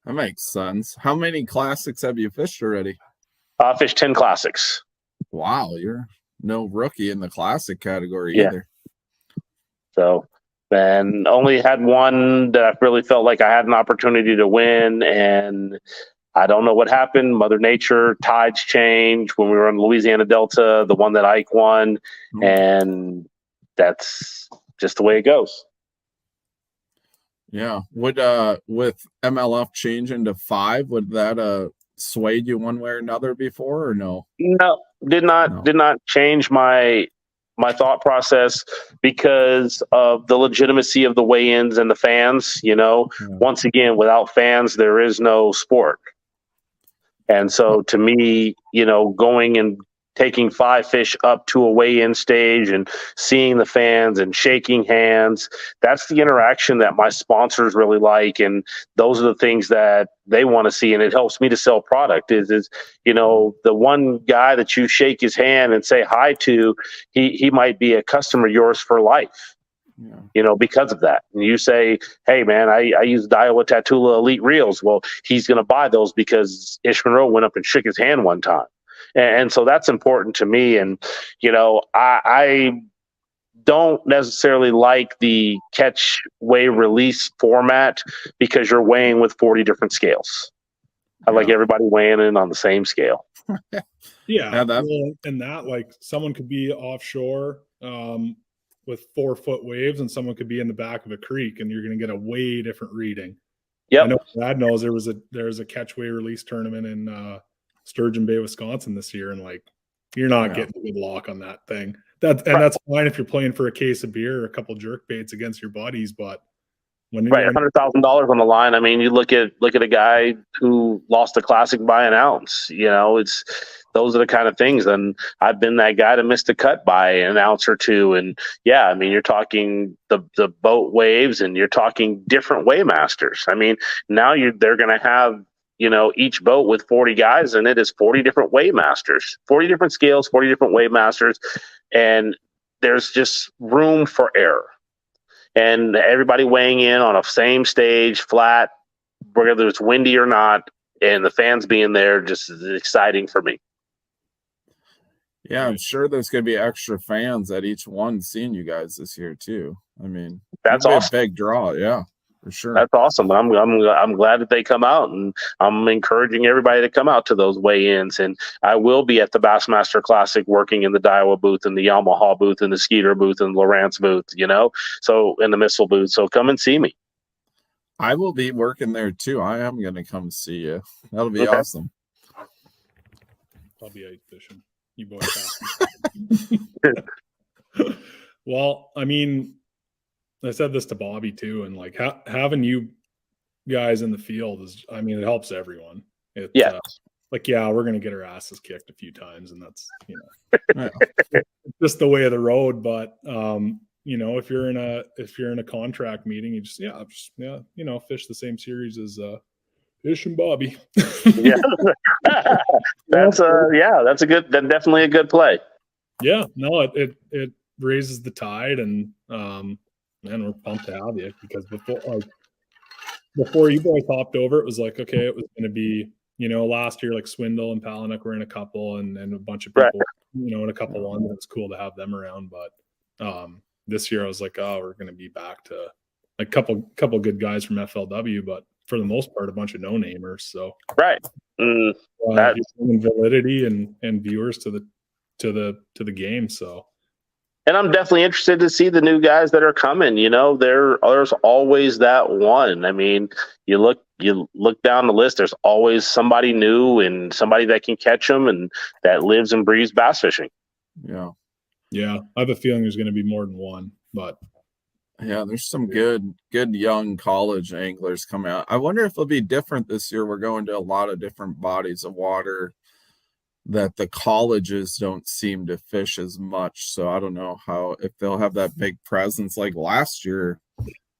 That makes sense. How many classics have you fished already? Fished 10 classics. Wow, you're no rookie in the classic category either. So, and only had one that I really felt like I had an opportunity to win, and I don't know what happened. Mother Nature, tides changed when we were on the Louisiana Delta, the one that Ike won, and that's just the way it goes. Yeah. Would with MLF changing to 5, would that swayed you one way or another before, or no? No, did not change my thought process because of the legitimacy of the weigh-ins and the fans. Once again, without fans, there is no sport. And so to me, going and taking 5 fish up to a weigh-in stage and seeing the fans and shaking hands, that's the interaction that my sponsors really like. And those are the things that they want to see. And it helps me to sell product is the one guy that you shake his hand and say hi to, he might be a customer of yours for life. Because of that. And you say, hey, man, I use Daiwa Tatula Elite Reels. Well, he's going to buy those because Ish Monroe went up and shook his hand one time. And so that's important to me. And, I don't necessarily like the catch, weigh, release format because you're weighing with 40 different scales. I like everybody weighing in on the same scale. And that, like, someone could be offshore with 4-foot waves, and someone could be in the back of a creek, and you're going to get a way different reading. I know Brad knows there was a catch, weigh, release tournament in Sturgeon Bay, Wisconsin this year, and like you're not getting a good lock on that thing. That's fine if you're playing for a case of beer or a couple jerk baits against your buddies, but when $100,000 on the line, I mean, you look at a guy who lost the classic by an ounce. It's those are the kind of things. And I've been that guy to miss the cut by an ounce or two. And I mean, you're talking the boat waves, and you're talking different weighmasters. I mean, now they're going to have each boat with 40 guys, and it is 40 different weighmasters, 40 different scales, 40 different weighmasters, and there's just room for error. And everybody weighing in on a same stage, flat, whether it's windy or not, and the fans being there just is exciting for me. Yeah, I'm sure there's going to be extra fans at each one seeing you guys this year too. I mean, that's awesome. A big draw, yeah, for sure. That's awesome. I'm glad that they come out, and I'm encouraging everybody to come out to those weigh-ins. And I will be at the Bassmaster Classic working in the Daiwa booth and the Yamaha booth and the Skeeter booth and Lowrance booth, so in the Missile booth. So come and see me. I will be working there too. I am going to come see you. That'll be awesome. I'll be out fishing. You boys Well, I mean, I said this to Bobby too, and like having you guys in the field it helps everyone. We're going to get our asses kicked a few times, and that's, just the way of the road. But, if you're in a contract meeting, you just fish the same series as Ish and Bobby. That's definitely a good play. Yeah, no, it raises the tide, and we're pumped to have you, because before you boys hopped over, it was like, okay, it was going to be, last year, like Swindle and Palaniuk were in a couple, and a bunch of people, in a couple ones. It was cool to have them around, but this year I was like, oh, we're going to be back to a couple good guys from FLW, but for the most part, a bunch of no-namers. So validity and viewers to the game. So, and I'm definitely interested to see the new guys that are coming. There's always that one. I mean, you look down the list. There's always somebody new and somebody that can catch them and that lives and breathes bass fishing. Yeah. I have a feeling there's going to be more than one, but. Yeah, there's some good young college anglers coming out. I wonder if it'll be different this year. We're going to a lot of different bodies of water that the colleges don't seem to fish as much. So I don't know if they'll have that big presence. Like last year,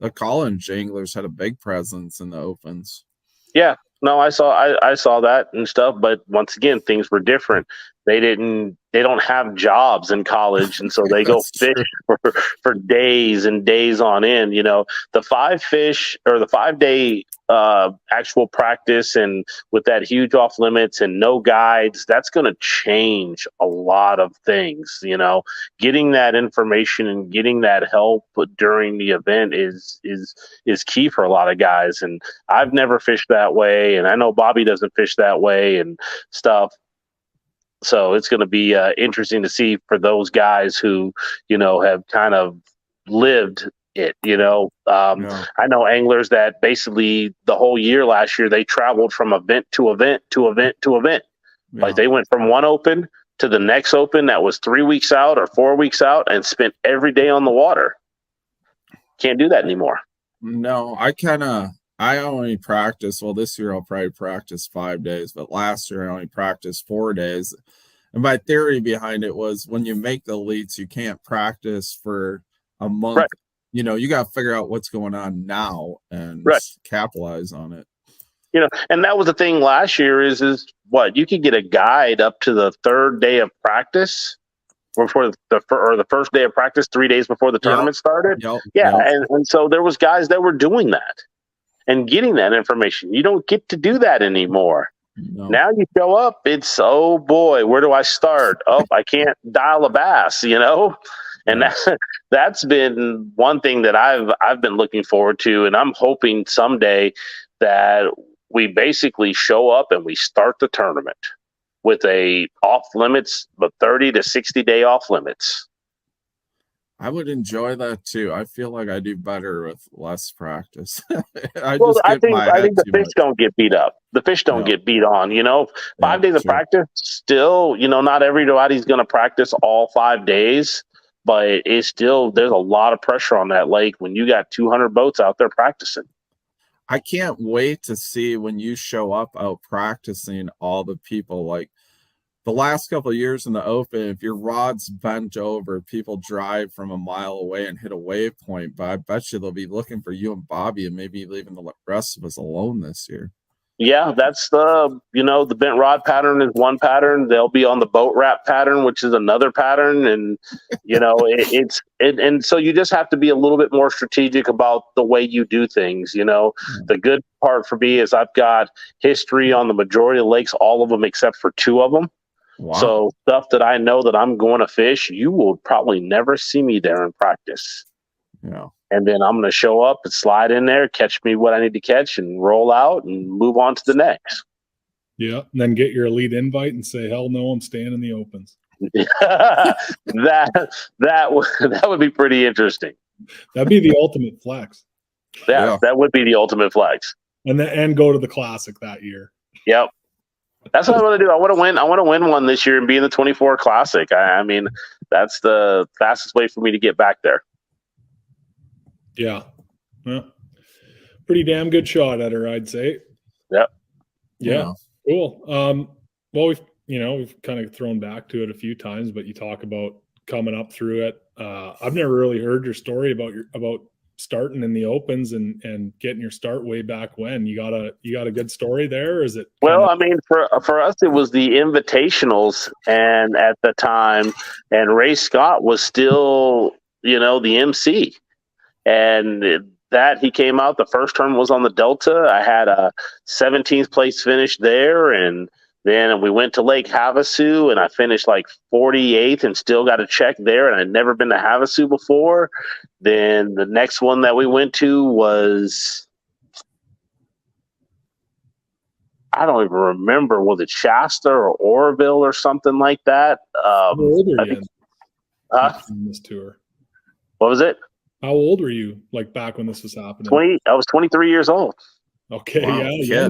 the college anglers had a big presence in the opens. Yeah, no, I saw that and stuff. But once again, things were different. They don't have jobs in college, and so they go That's fish for days and days on end. The 5 day actual practice, and with that huge off limits and no guides, that's going to change a lot of things. Getting that information and getting that help during the event is key for a lot of guys. And I've never fished that way, and I know Bobby doesn't fish that way and stuff. So it's going to be interesting to see for those guys who, have kind of lived it. I know anglers that basically the whole year last year, they traveled from event to event to event to event. Yeah. Like they went from one open to the next open that was 3 weeks out or 4 weeks out and spent every day on the water. Can't do that anymore. No, I only practice. Well, this year I'll probably practice 5 days, but last year I only practiced 4 days. And my theory behind it was when you make the elites, you can't practice for a month. Right. You got to figure out what's going on now and capitalize on it. And that was the thing last year is what you could get a guide up to the third day of practice or the first day of practice 3 days before the tournament started. And so there was guys that were doing that and getting that information. You don't get to do that anymore. No. Now you show up, it's, oh boy, where do I start? Oh, I can't dial a bass, And that's been one thing that I've been looking forward to, and I'm hoping someday that we basically show up and we start the tournament with a off limits, but 30 to 60 day off limits. I would enjoy that too. I feel like I do better with less practice. I think the fish don't get beat up. The fish don't get beat on. 5 days of practice. Still, not everybody's going to practice all 5 days, but it's still there's a lot of pressure on that lake when you got 200 boats out there practicing. I can't wait to see when you show up out practicing all the people. Like the last couple of years in the Open, if your rod's bent over, people drive from a mile away and hit a wave point. But I bet you they'll be looking for you and Bobby and maybe leaving the rest of us alone this year. Yeah, that's the bent rod pattern is one pattern. They'll be on the boat wrap pattern, which is another pattern. And, and so you just have to be a little bit more strategic about the way you do things. The good part for me is I've got history on the majority of lakes, all of them except for 2 of them. Wow. So stuff that I know that I'm going to fish, you will probably never see me there in practice. Yeah. And then I'm going to show up and slide in there, catch me what I need to catch and roll out and move on to the next. Yeah. And then get your elite invite and say, hell no, I'm staying in the opens. that would be pretty interesting. That'd be the ultimate flex. Yeah. That would be the ultimate flex. And go to the Classic that year. Yep. That's what I want to do. I want to win one this year and be in the 24 Classic. I mean, that's the fastest way for me to get back there. Yeah. Well, pretty damn good shot at her, I'd say. Yep. Yeah. Cool. Well, we've kind of thrown back to it a few times, but you talk about coming up through it. I've never really heard your story about starting in the opens and getting your start way back when. You got a good story there, or is it? Well, I mean, for us, it was the invitationals, and at the time, and Ray Scott was still, the MC, and that he came out. The first term was on the Delta. I had a 17th place finish there, and then we went to Lake Havasu, and I finished like 48th and still got a check there, and I'd never been to Havasu before. Then the next one that we went to was, I don't even remember, was it Shasta or Oroville or something like that? How old were you in this tour? What was it? How old were you, like, back when this was happening? I was 23 years old. Okay, wow, yeah.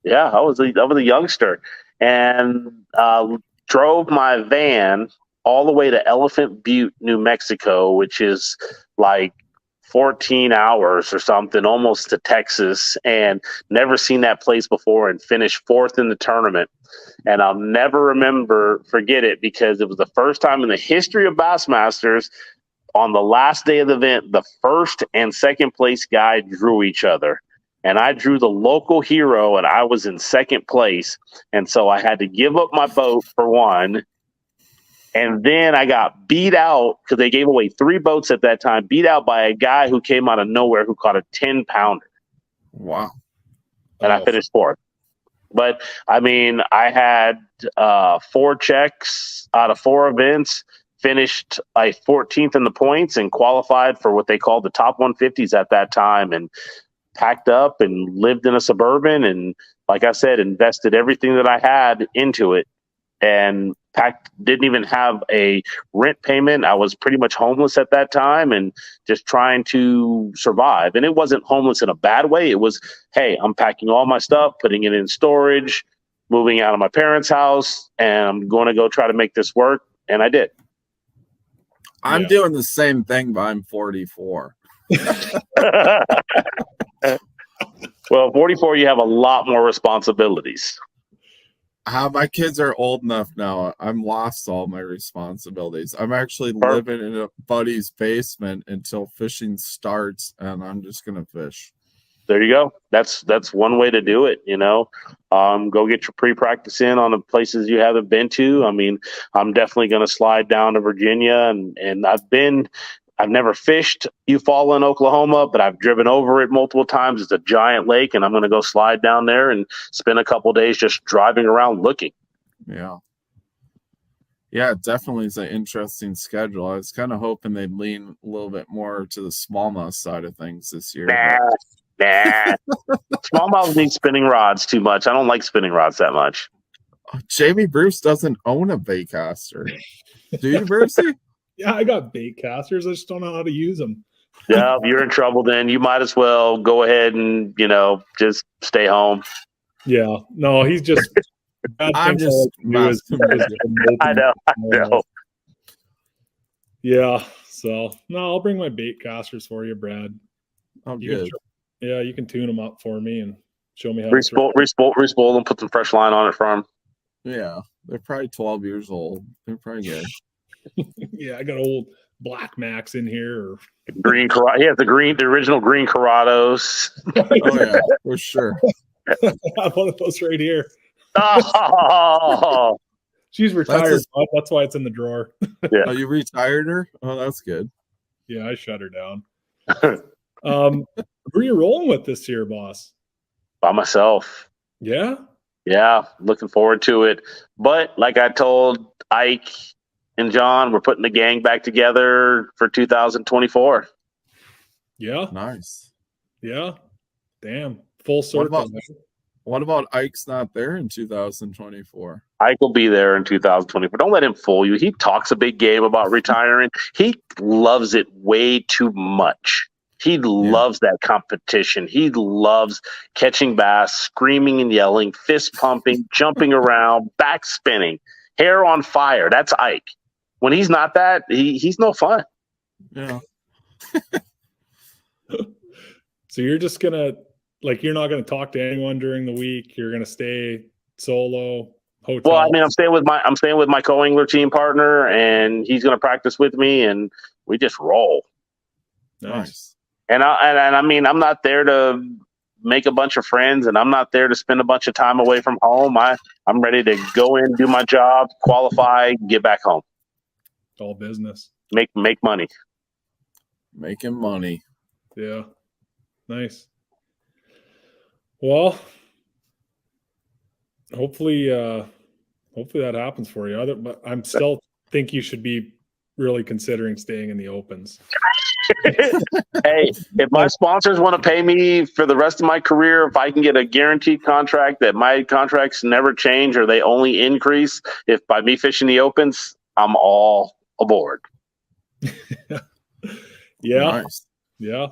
Yeah, I was a youngster, and drove my van all the way to Elephant Butte, New Mexico, which is like 14 hours or something, almost to Texas, and never seen that place before, and finished 4th in the tournament. And I'll never forget it, because it was the first time in the history of Bassmasters, on the last day of the event, the first and second place guy drew each other. and I drew the local hero, and I was in second place. And so I had to give up my boat for one. And then I got beat out because they gave away 3 boats at that time, beat out by a guy who came out of nowhere who caught a 10-pounder. Wow. And I finished 4th. But I mean, I had 4 checks out of 4 events, finished like 14th in the points, and qualified for what they called the top 150s at that time, and packed up and lived in a Suburban. And like I said, invested everything that I had into it, and didn't even have a rent payment. I was pretty much homeless at that time and just trying to survive. And it wasn't homeless in a bad way. It was, hey, I'm packing all my stuff, putting it in storage, moving out of my parents' house, and I'm going to go try to make this work. And I did. I'm doing the same thing, but I'm 44. Well, 44, you have a lot more responsibilities. My kids are old enough now. I'm lost all my responsibilities. I'm actually living in a buddy's basement until fishing starts, and I'm just gonna fish. There you go. That's one way to do it. Go get your pre-practice in on the places you haven't been to. I mean, I'm definitely going to slide down to Virginia, and I've never fished Eufaula in Oklahoma, but I've driven over it multiple times. It's a giant lake, and I'm going to go slide down there and spend a couple days just driving around looking. Yeah. Yeah, it definitely is an interesting schedule. I was kind of hoping they'd lean a little bit more to the smallmouth side of things this year. Nah. Smallmouth need spinning rods too much. I don't like spinning rods that much. Jamie Bruce doesn't own a baitcaster. Do you, Brucey? Yeah, I got bait casters. I just don't know how to use them. Yeah, you're in trouble then. You might as well go ahead and, just stay home. Yeah. No, he's just I'm just I know. Yeah. So no, I'll bring my bait casters for you, Brad. Oh, good. You can tune them up for me and show me how respool them, put some fresh line on it for them. Yeah, they're probably 12 years old. They're probably good. Yeah, I got old Black Max in here. Or... Green Corrado. Yeah, the original green Corrados. Oh yeah, for sure. I have one of those right here. Oh, she's retired. That's why it's in the drawer. Yeah. Oh, you retired her? Oh, that's good. Yeah, I shut her down. Who are you rolling with this year, boss? By myself. Yeah? Yeah, looking forward to it. But like I told Ike and John, we're putting the gang back together for 2024. Yeah. Nice. Yeah. Damn. Full circle. What about Ike's not there in 2024? Ike will be there in 2024. Don't let him fool you. He talks a big game about retiring. He loves it way too much. He loves that competition. He loves catching bass, screaming and yelling, fist pumping, jumping around, back spinning, hair on fire. That's Ike. When he's not that, he's no fun. Yeah. So you're just gonna you're not gonna talk to anyone during the week. You're gonna stay solo. Hotel. Well, I mean, I'm staying with my co-angler team partner, and he's gonna practice with me, and we just roll. Nice. And I mean, I'm not there to make a bunch of friends, and I'm not there to spend a bunch of time away from home. I'm ready to go in, do my job, qualify, get back home. It's all business. Make money. Making money. Yeah. Nice. Well, hopefully that happens for you. But I'm still think you should be really considering staying in the opens. Hey, if my sponsors want to pay me for the rest of my career, if I can get a guaranteed contract that my contracts never change or they only increase, if by me fishing the opens, I'm all aboard. Yeah. Nice. Yeah.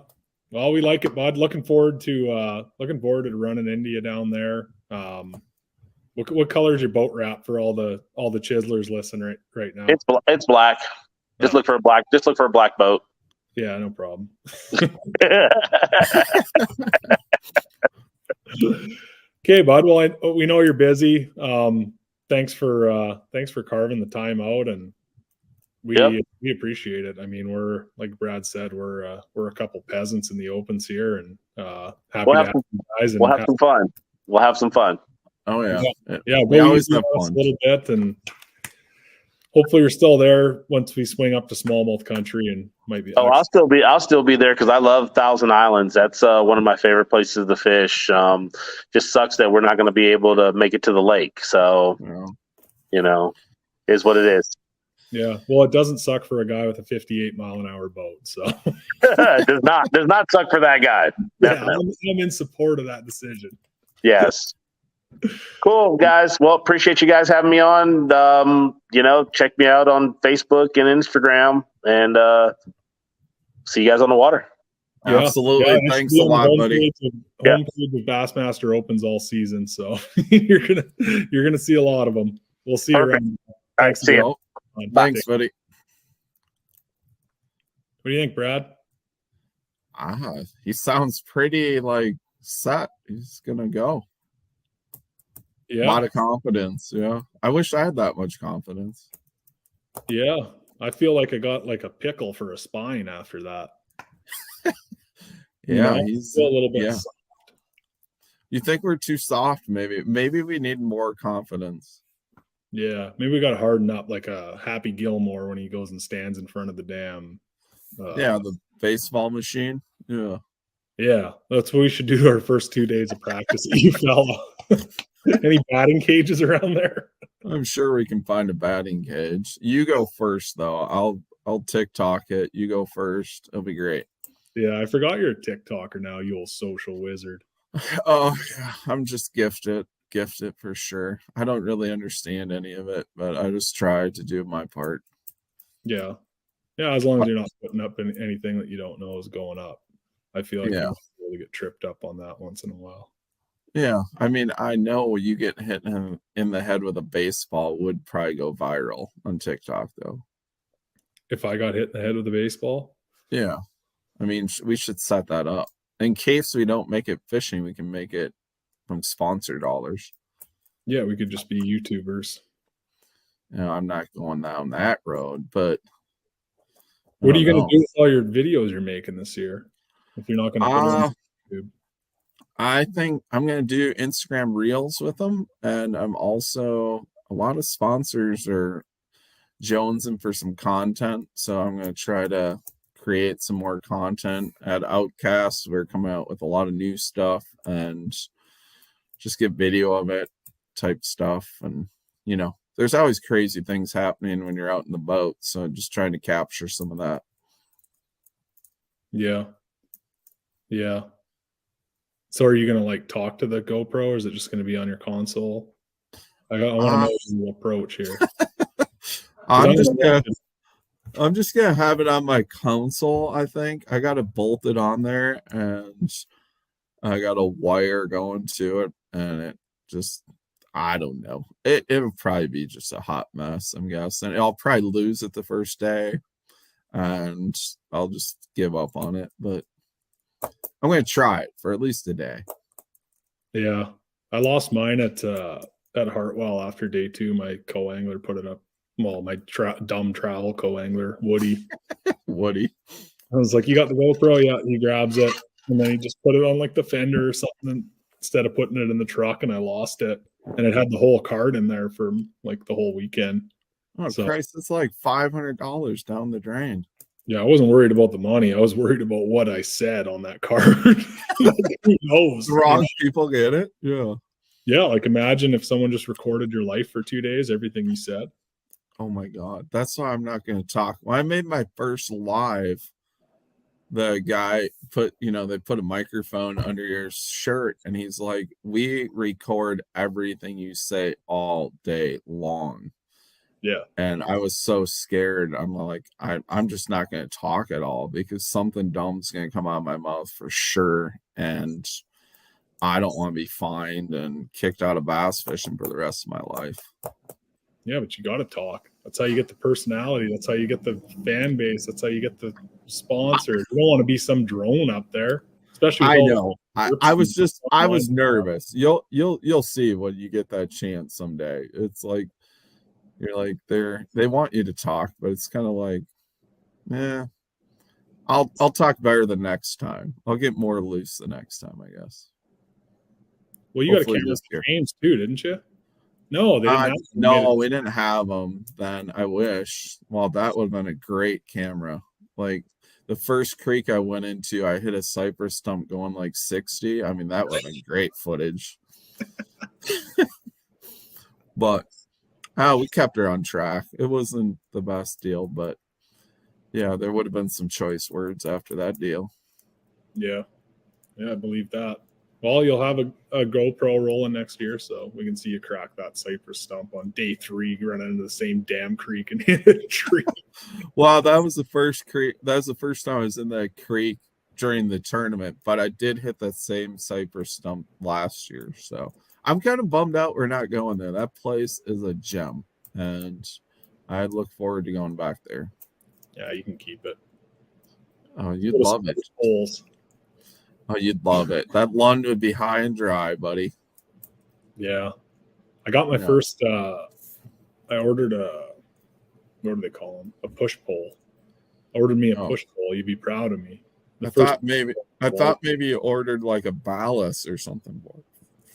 Well, we like it, bud. Looking forward to running India down there. What color is your boat wrap for all the chiselers listening right now? It's black. Just look for a black boat. Yeah, no problem. Okay, bud. Well, we know you're busy. Thanks for carving the time out, and we appreciate it. I mean, we're like Brad said, we're a couple peasants in the opens here, and Happy to have you guys. And we'll have some fun. We'll have some fun. Oh yeah. Yeah, We always have a fun. little bit, and hopefully you're still there once we swing up to smallmouth country, and might be. Oh, I'll still be there because I love Thousand Islands. That's one of my favorite places to fish. Just sucks that we're not going to be able to make it to the lake. So, is what it is. Yeah, well, it doesn't suck for a guy with a 58-mile-an-hour boat. So does not suck for that guy. Definitely. Yeah, I'm in support of that decision. Yes. Cool, guys. Well, appreciate you guys having me on. Check me out on Facebook and Instagram, and see you guys on the water. Yeah. Absolutely. Yeah, thanks a lot, buddy. Home page of Bassmaster opens all season, so you're gonna see a lot of them. We'll see you around. All right, see you. Thanks, buddy. What do you think, Brad? He sounds pretty set. He's gonna go. Yeah, a lot of confidence. Yeah, I wish I had that much confidence. Yeah, I feel like I got like a pickle for a spine after that. He's a little bit soft. You think we're too soft? Maybe we need more confidence. Yeah, maybe we got to harden up like a Happy Gilmore when he goes and stands in front of the dam. The baseball machine. Yeah, that's what we should do our first 2 days of practice. You fella. Any batting cages around there? I'm sure we can find a batting cage. You go first, though. I'll TikTok it. You go first. It'll be great. Yeah, I forgot you're a TikToker now, you old social wizard. Oh, yeah. I'm just gifted for sure. I don't really understand any of it, but I just try to do my part. Yeah, as long as you're not putting up anything that you don't know is going up. I feel like you really get tripped up on that once in a while. Yeah, I mean, I know you get hit in the head with a baseball would probably go viral on TikTok, though. If I got hit in the head with a baseball? Yeah. I mean, we should set that up. In case we don't make it fishing, we can make it from sponsor dollars. Yeah, we could just be YouTubers. I'm not going down that road, but... What are you going to do with all your videos you're making this year? If you're not going to put them on YouTube? I think I'm going to do Instagram Reels with them. And I'm also... A lot of sponsors are jonesing for some content. So I'm going to try to create some more content at Outcast. We're coming out with a lot of new stuff and just get video of it type stuff. And, there's always crazy things happening when you're out in the boat. So just trying to capture some of that. Yeah. So are you going to talk to the GoPro, or is it just going to be on your console? I want to know your approach here. I'm just gonna have it on my console. I think I got it bolted on there, and I got a wire going to it, and it just, I don't know. It'll probably be just a hot mess, I'm guessing. I'll probably lose it the first day, and I'll just give up on it. But I'm gonna try it for at least a day. Yeah, I lost mine at Hartwell after day 2. My co-angler put it up. Well, my dumb travel co-angler, Woody. I was like, you got the GoPro? Yeah, he grabs it. And then he just put it on the fender or something instead of putting it in the truck, and I lost it. And it had the whole card in there for the whole weekend. Oh, Christ, it's like $500 down the drain. Yeah, I wasn't worried about the money. I was worried about what I said on that card. Who knows? The wrong people get it. Yeah. Yeah, imagine if someone just recorded your life for 2 days, everything you said. Oh my God. That's why I'm not going to talk. When I made my first live, the guy they put a microphone under your shirt, and he's like, we record everything you say all day long. Yeah. And I was so scared. I'm like, I'm just not going to talk at all, because something dumb's going to come out of my mouth for sure. And I don't want to be fined and kicked out of bass fishing for the rest of my life. Yeah, but you got to talk. That's how you get the personality. That's how you get the fan base. That's how you get the sponsors. You don't want to be some drone up there, especially. I know. I was nervous. You'll see when you get that chance someday. It's like, you're like, they want you to talk, but it's kind of like, I'll talk better the next time. I'll get more loose the next time, I guess. Well, you got a Hopefully camera this year. for James too, didn't you? No, they didn't have to No, we didn't have them then. I wish. Well, that would have been a great camera. Like the first creek I went into, I hit a cypress stump going like 60. I mean, that would have been great footage. But we kept her on track. It wasn't the best deal, but yeah, there would have been some choice words after that deal. Yeah, I believe that. Well, you'll have a GoPro rolling next year, so we can see you crack that cypress stump on day 3, running into the same damn creek and hit a tree. Well, that was the first creek. That was the first time I was in that creek during the tournament, but I did hit that same cypress stump last year. So I'm kind of bummed out we're not going there. That place is a gem, and I look forward to going back there. Yeah, you can keep it. Oh, you'd love it. Holes. Oh, you'd love it. That Lund would be high and dry, buddy. Yeah. I got my first I ordered what do they call them? A push pole. I ordered me a push pole. You'd be proud of me. I thought maybe you ordered like a ballast or something.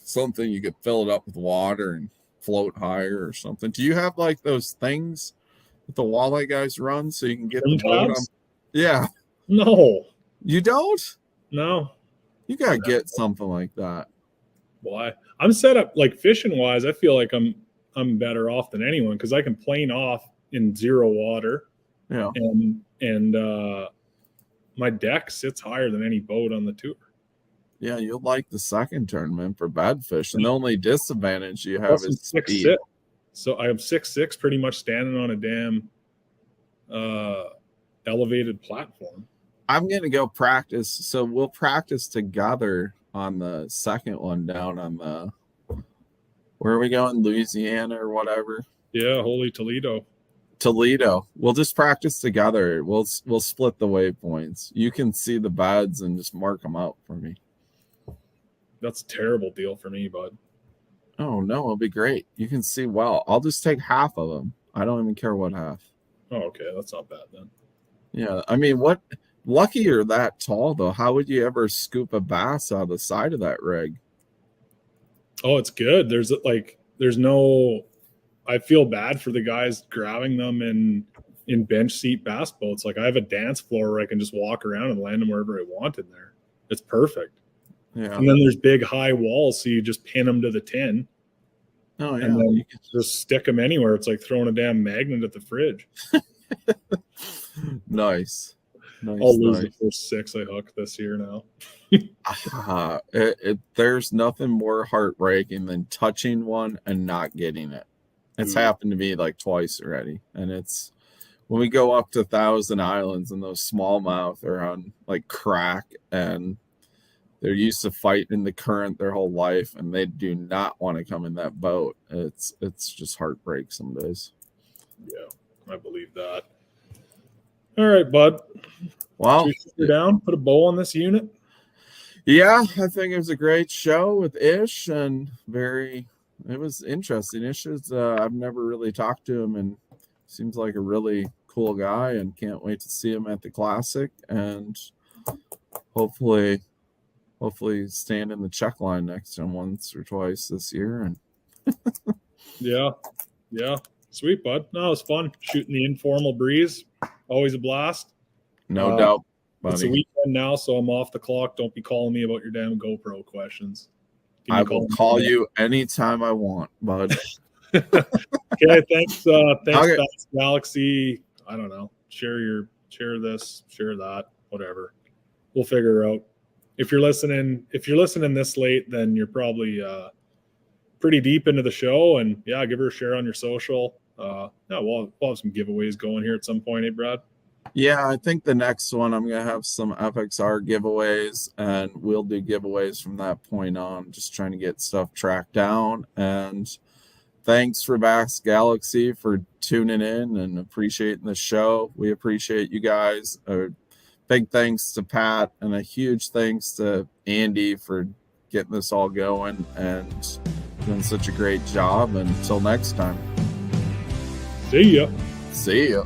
Something you could fill it up with water and float higher or something. Do you have like those things that the walleye guys run so you can get the boat on? Yeah. No. You don't? No. You gotta get something like that. Why? I'm set up like fishing wise. I feel like I'm better off than anyone because I can plane off in 0 water. Yeah. And my deck sits higher than any boat on the tour. Yeah, you'll like the second tournament for bad fish, and the only disadvantage you have is speed. 6'6". So I am 6'6", pretty much standing on a damn elevated platform. I'm gonna go practice, so we'll practice together on the second one down on the where are we going? Louisiana or whatever? Yeah, holy Toledo. We'll just practice together. We'll split the waypoints. You can see the beds and just mark them out for me. That's a terrible deal for me, bud. Oh no, it'll be great. You can see well. I'll just take half of them. I don't even care what half. Oh, okay, that's not bad then. Yeah, I mean, lucky you're that tall though. How would you ever scoop a bass out of the side of that rig? Oh, it's good. There's no. I feel bad for the guys grabbing them in bench seat bass boats. Like I have a dance floor where I can just walk around and land them wherever I want in there. It's perfect. Yeah. And then there's big high walls, so you just pin them to the tin. Oh yeah. And then you can just stick them anywhere. It's like throwing a damn magnet at the fridge. Nice. I'll lose the first 6 I hook this year now. There's nothing more heartbreaking than touching one and not getting it. It's happened to me like twice already. And it's when we go up to Thousand Islands and those smallmouth are on like crack and they're used to fighting the current their whole life and they do not want to come in that boat. It's just heartbreak some days. Yeah, I believe that. All right, bud. Well, down, put a bow on this unit. Yeah, I think it was a great show with Ish and it was interesting. Ish is I've never really talked to him and seems like a really cool guy and can't wait to see him at the Classic and hopefully stand in the check line next to him once or twice this year. And yeah, sweet, bud. No, it was fun shooting the informal breeze. Always a blast. No doubt, buddy. It's a weekend now, so I'm off the clock. Don't be calling me about your damn GoPro questions. I will call you anytime I want, bud. Okay, thanks, Bass Galaxy. I don't know. Share this, share that, whatever. We'll figure it out. If you're listening this late, then you're probably pretty deep into the show. And yeah, give her a share on your social. We'll have some giveaways going here at some point, eh, Brad? Yeah, I think the next one I'm gonna have some FXR giveaways, and we'll do giveaways from that point on. Just trying to get stuff tracked down. And thanks for Bass Galaxy for tuning in and appreciating the show. We appreciate you guys. Big thanks to Pat and a huge thanks to Andy for getting this all going and doing such a great job. Until next time. See ya. See ya.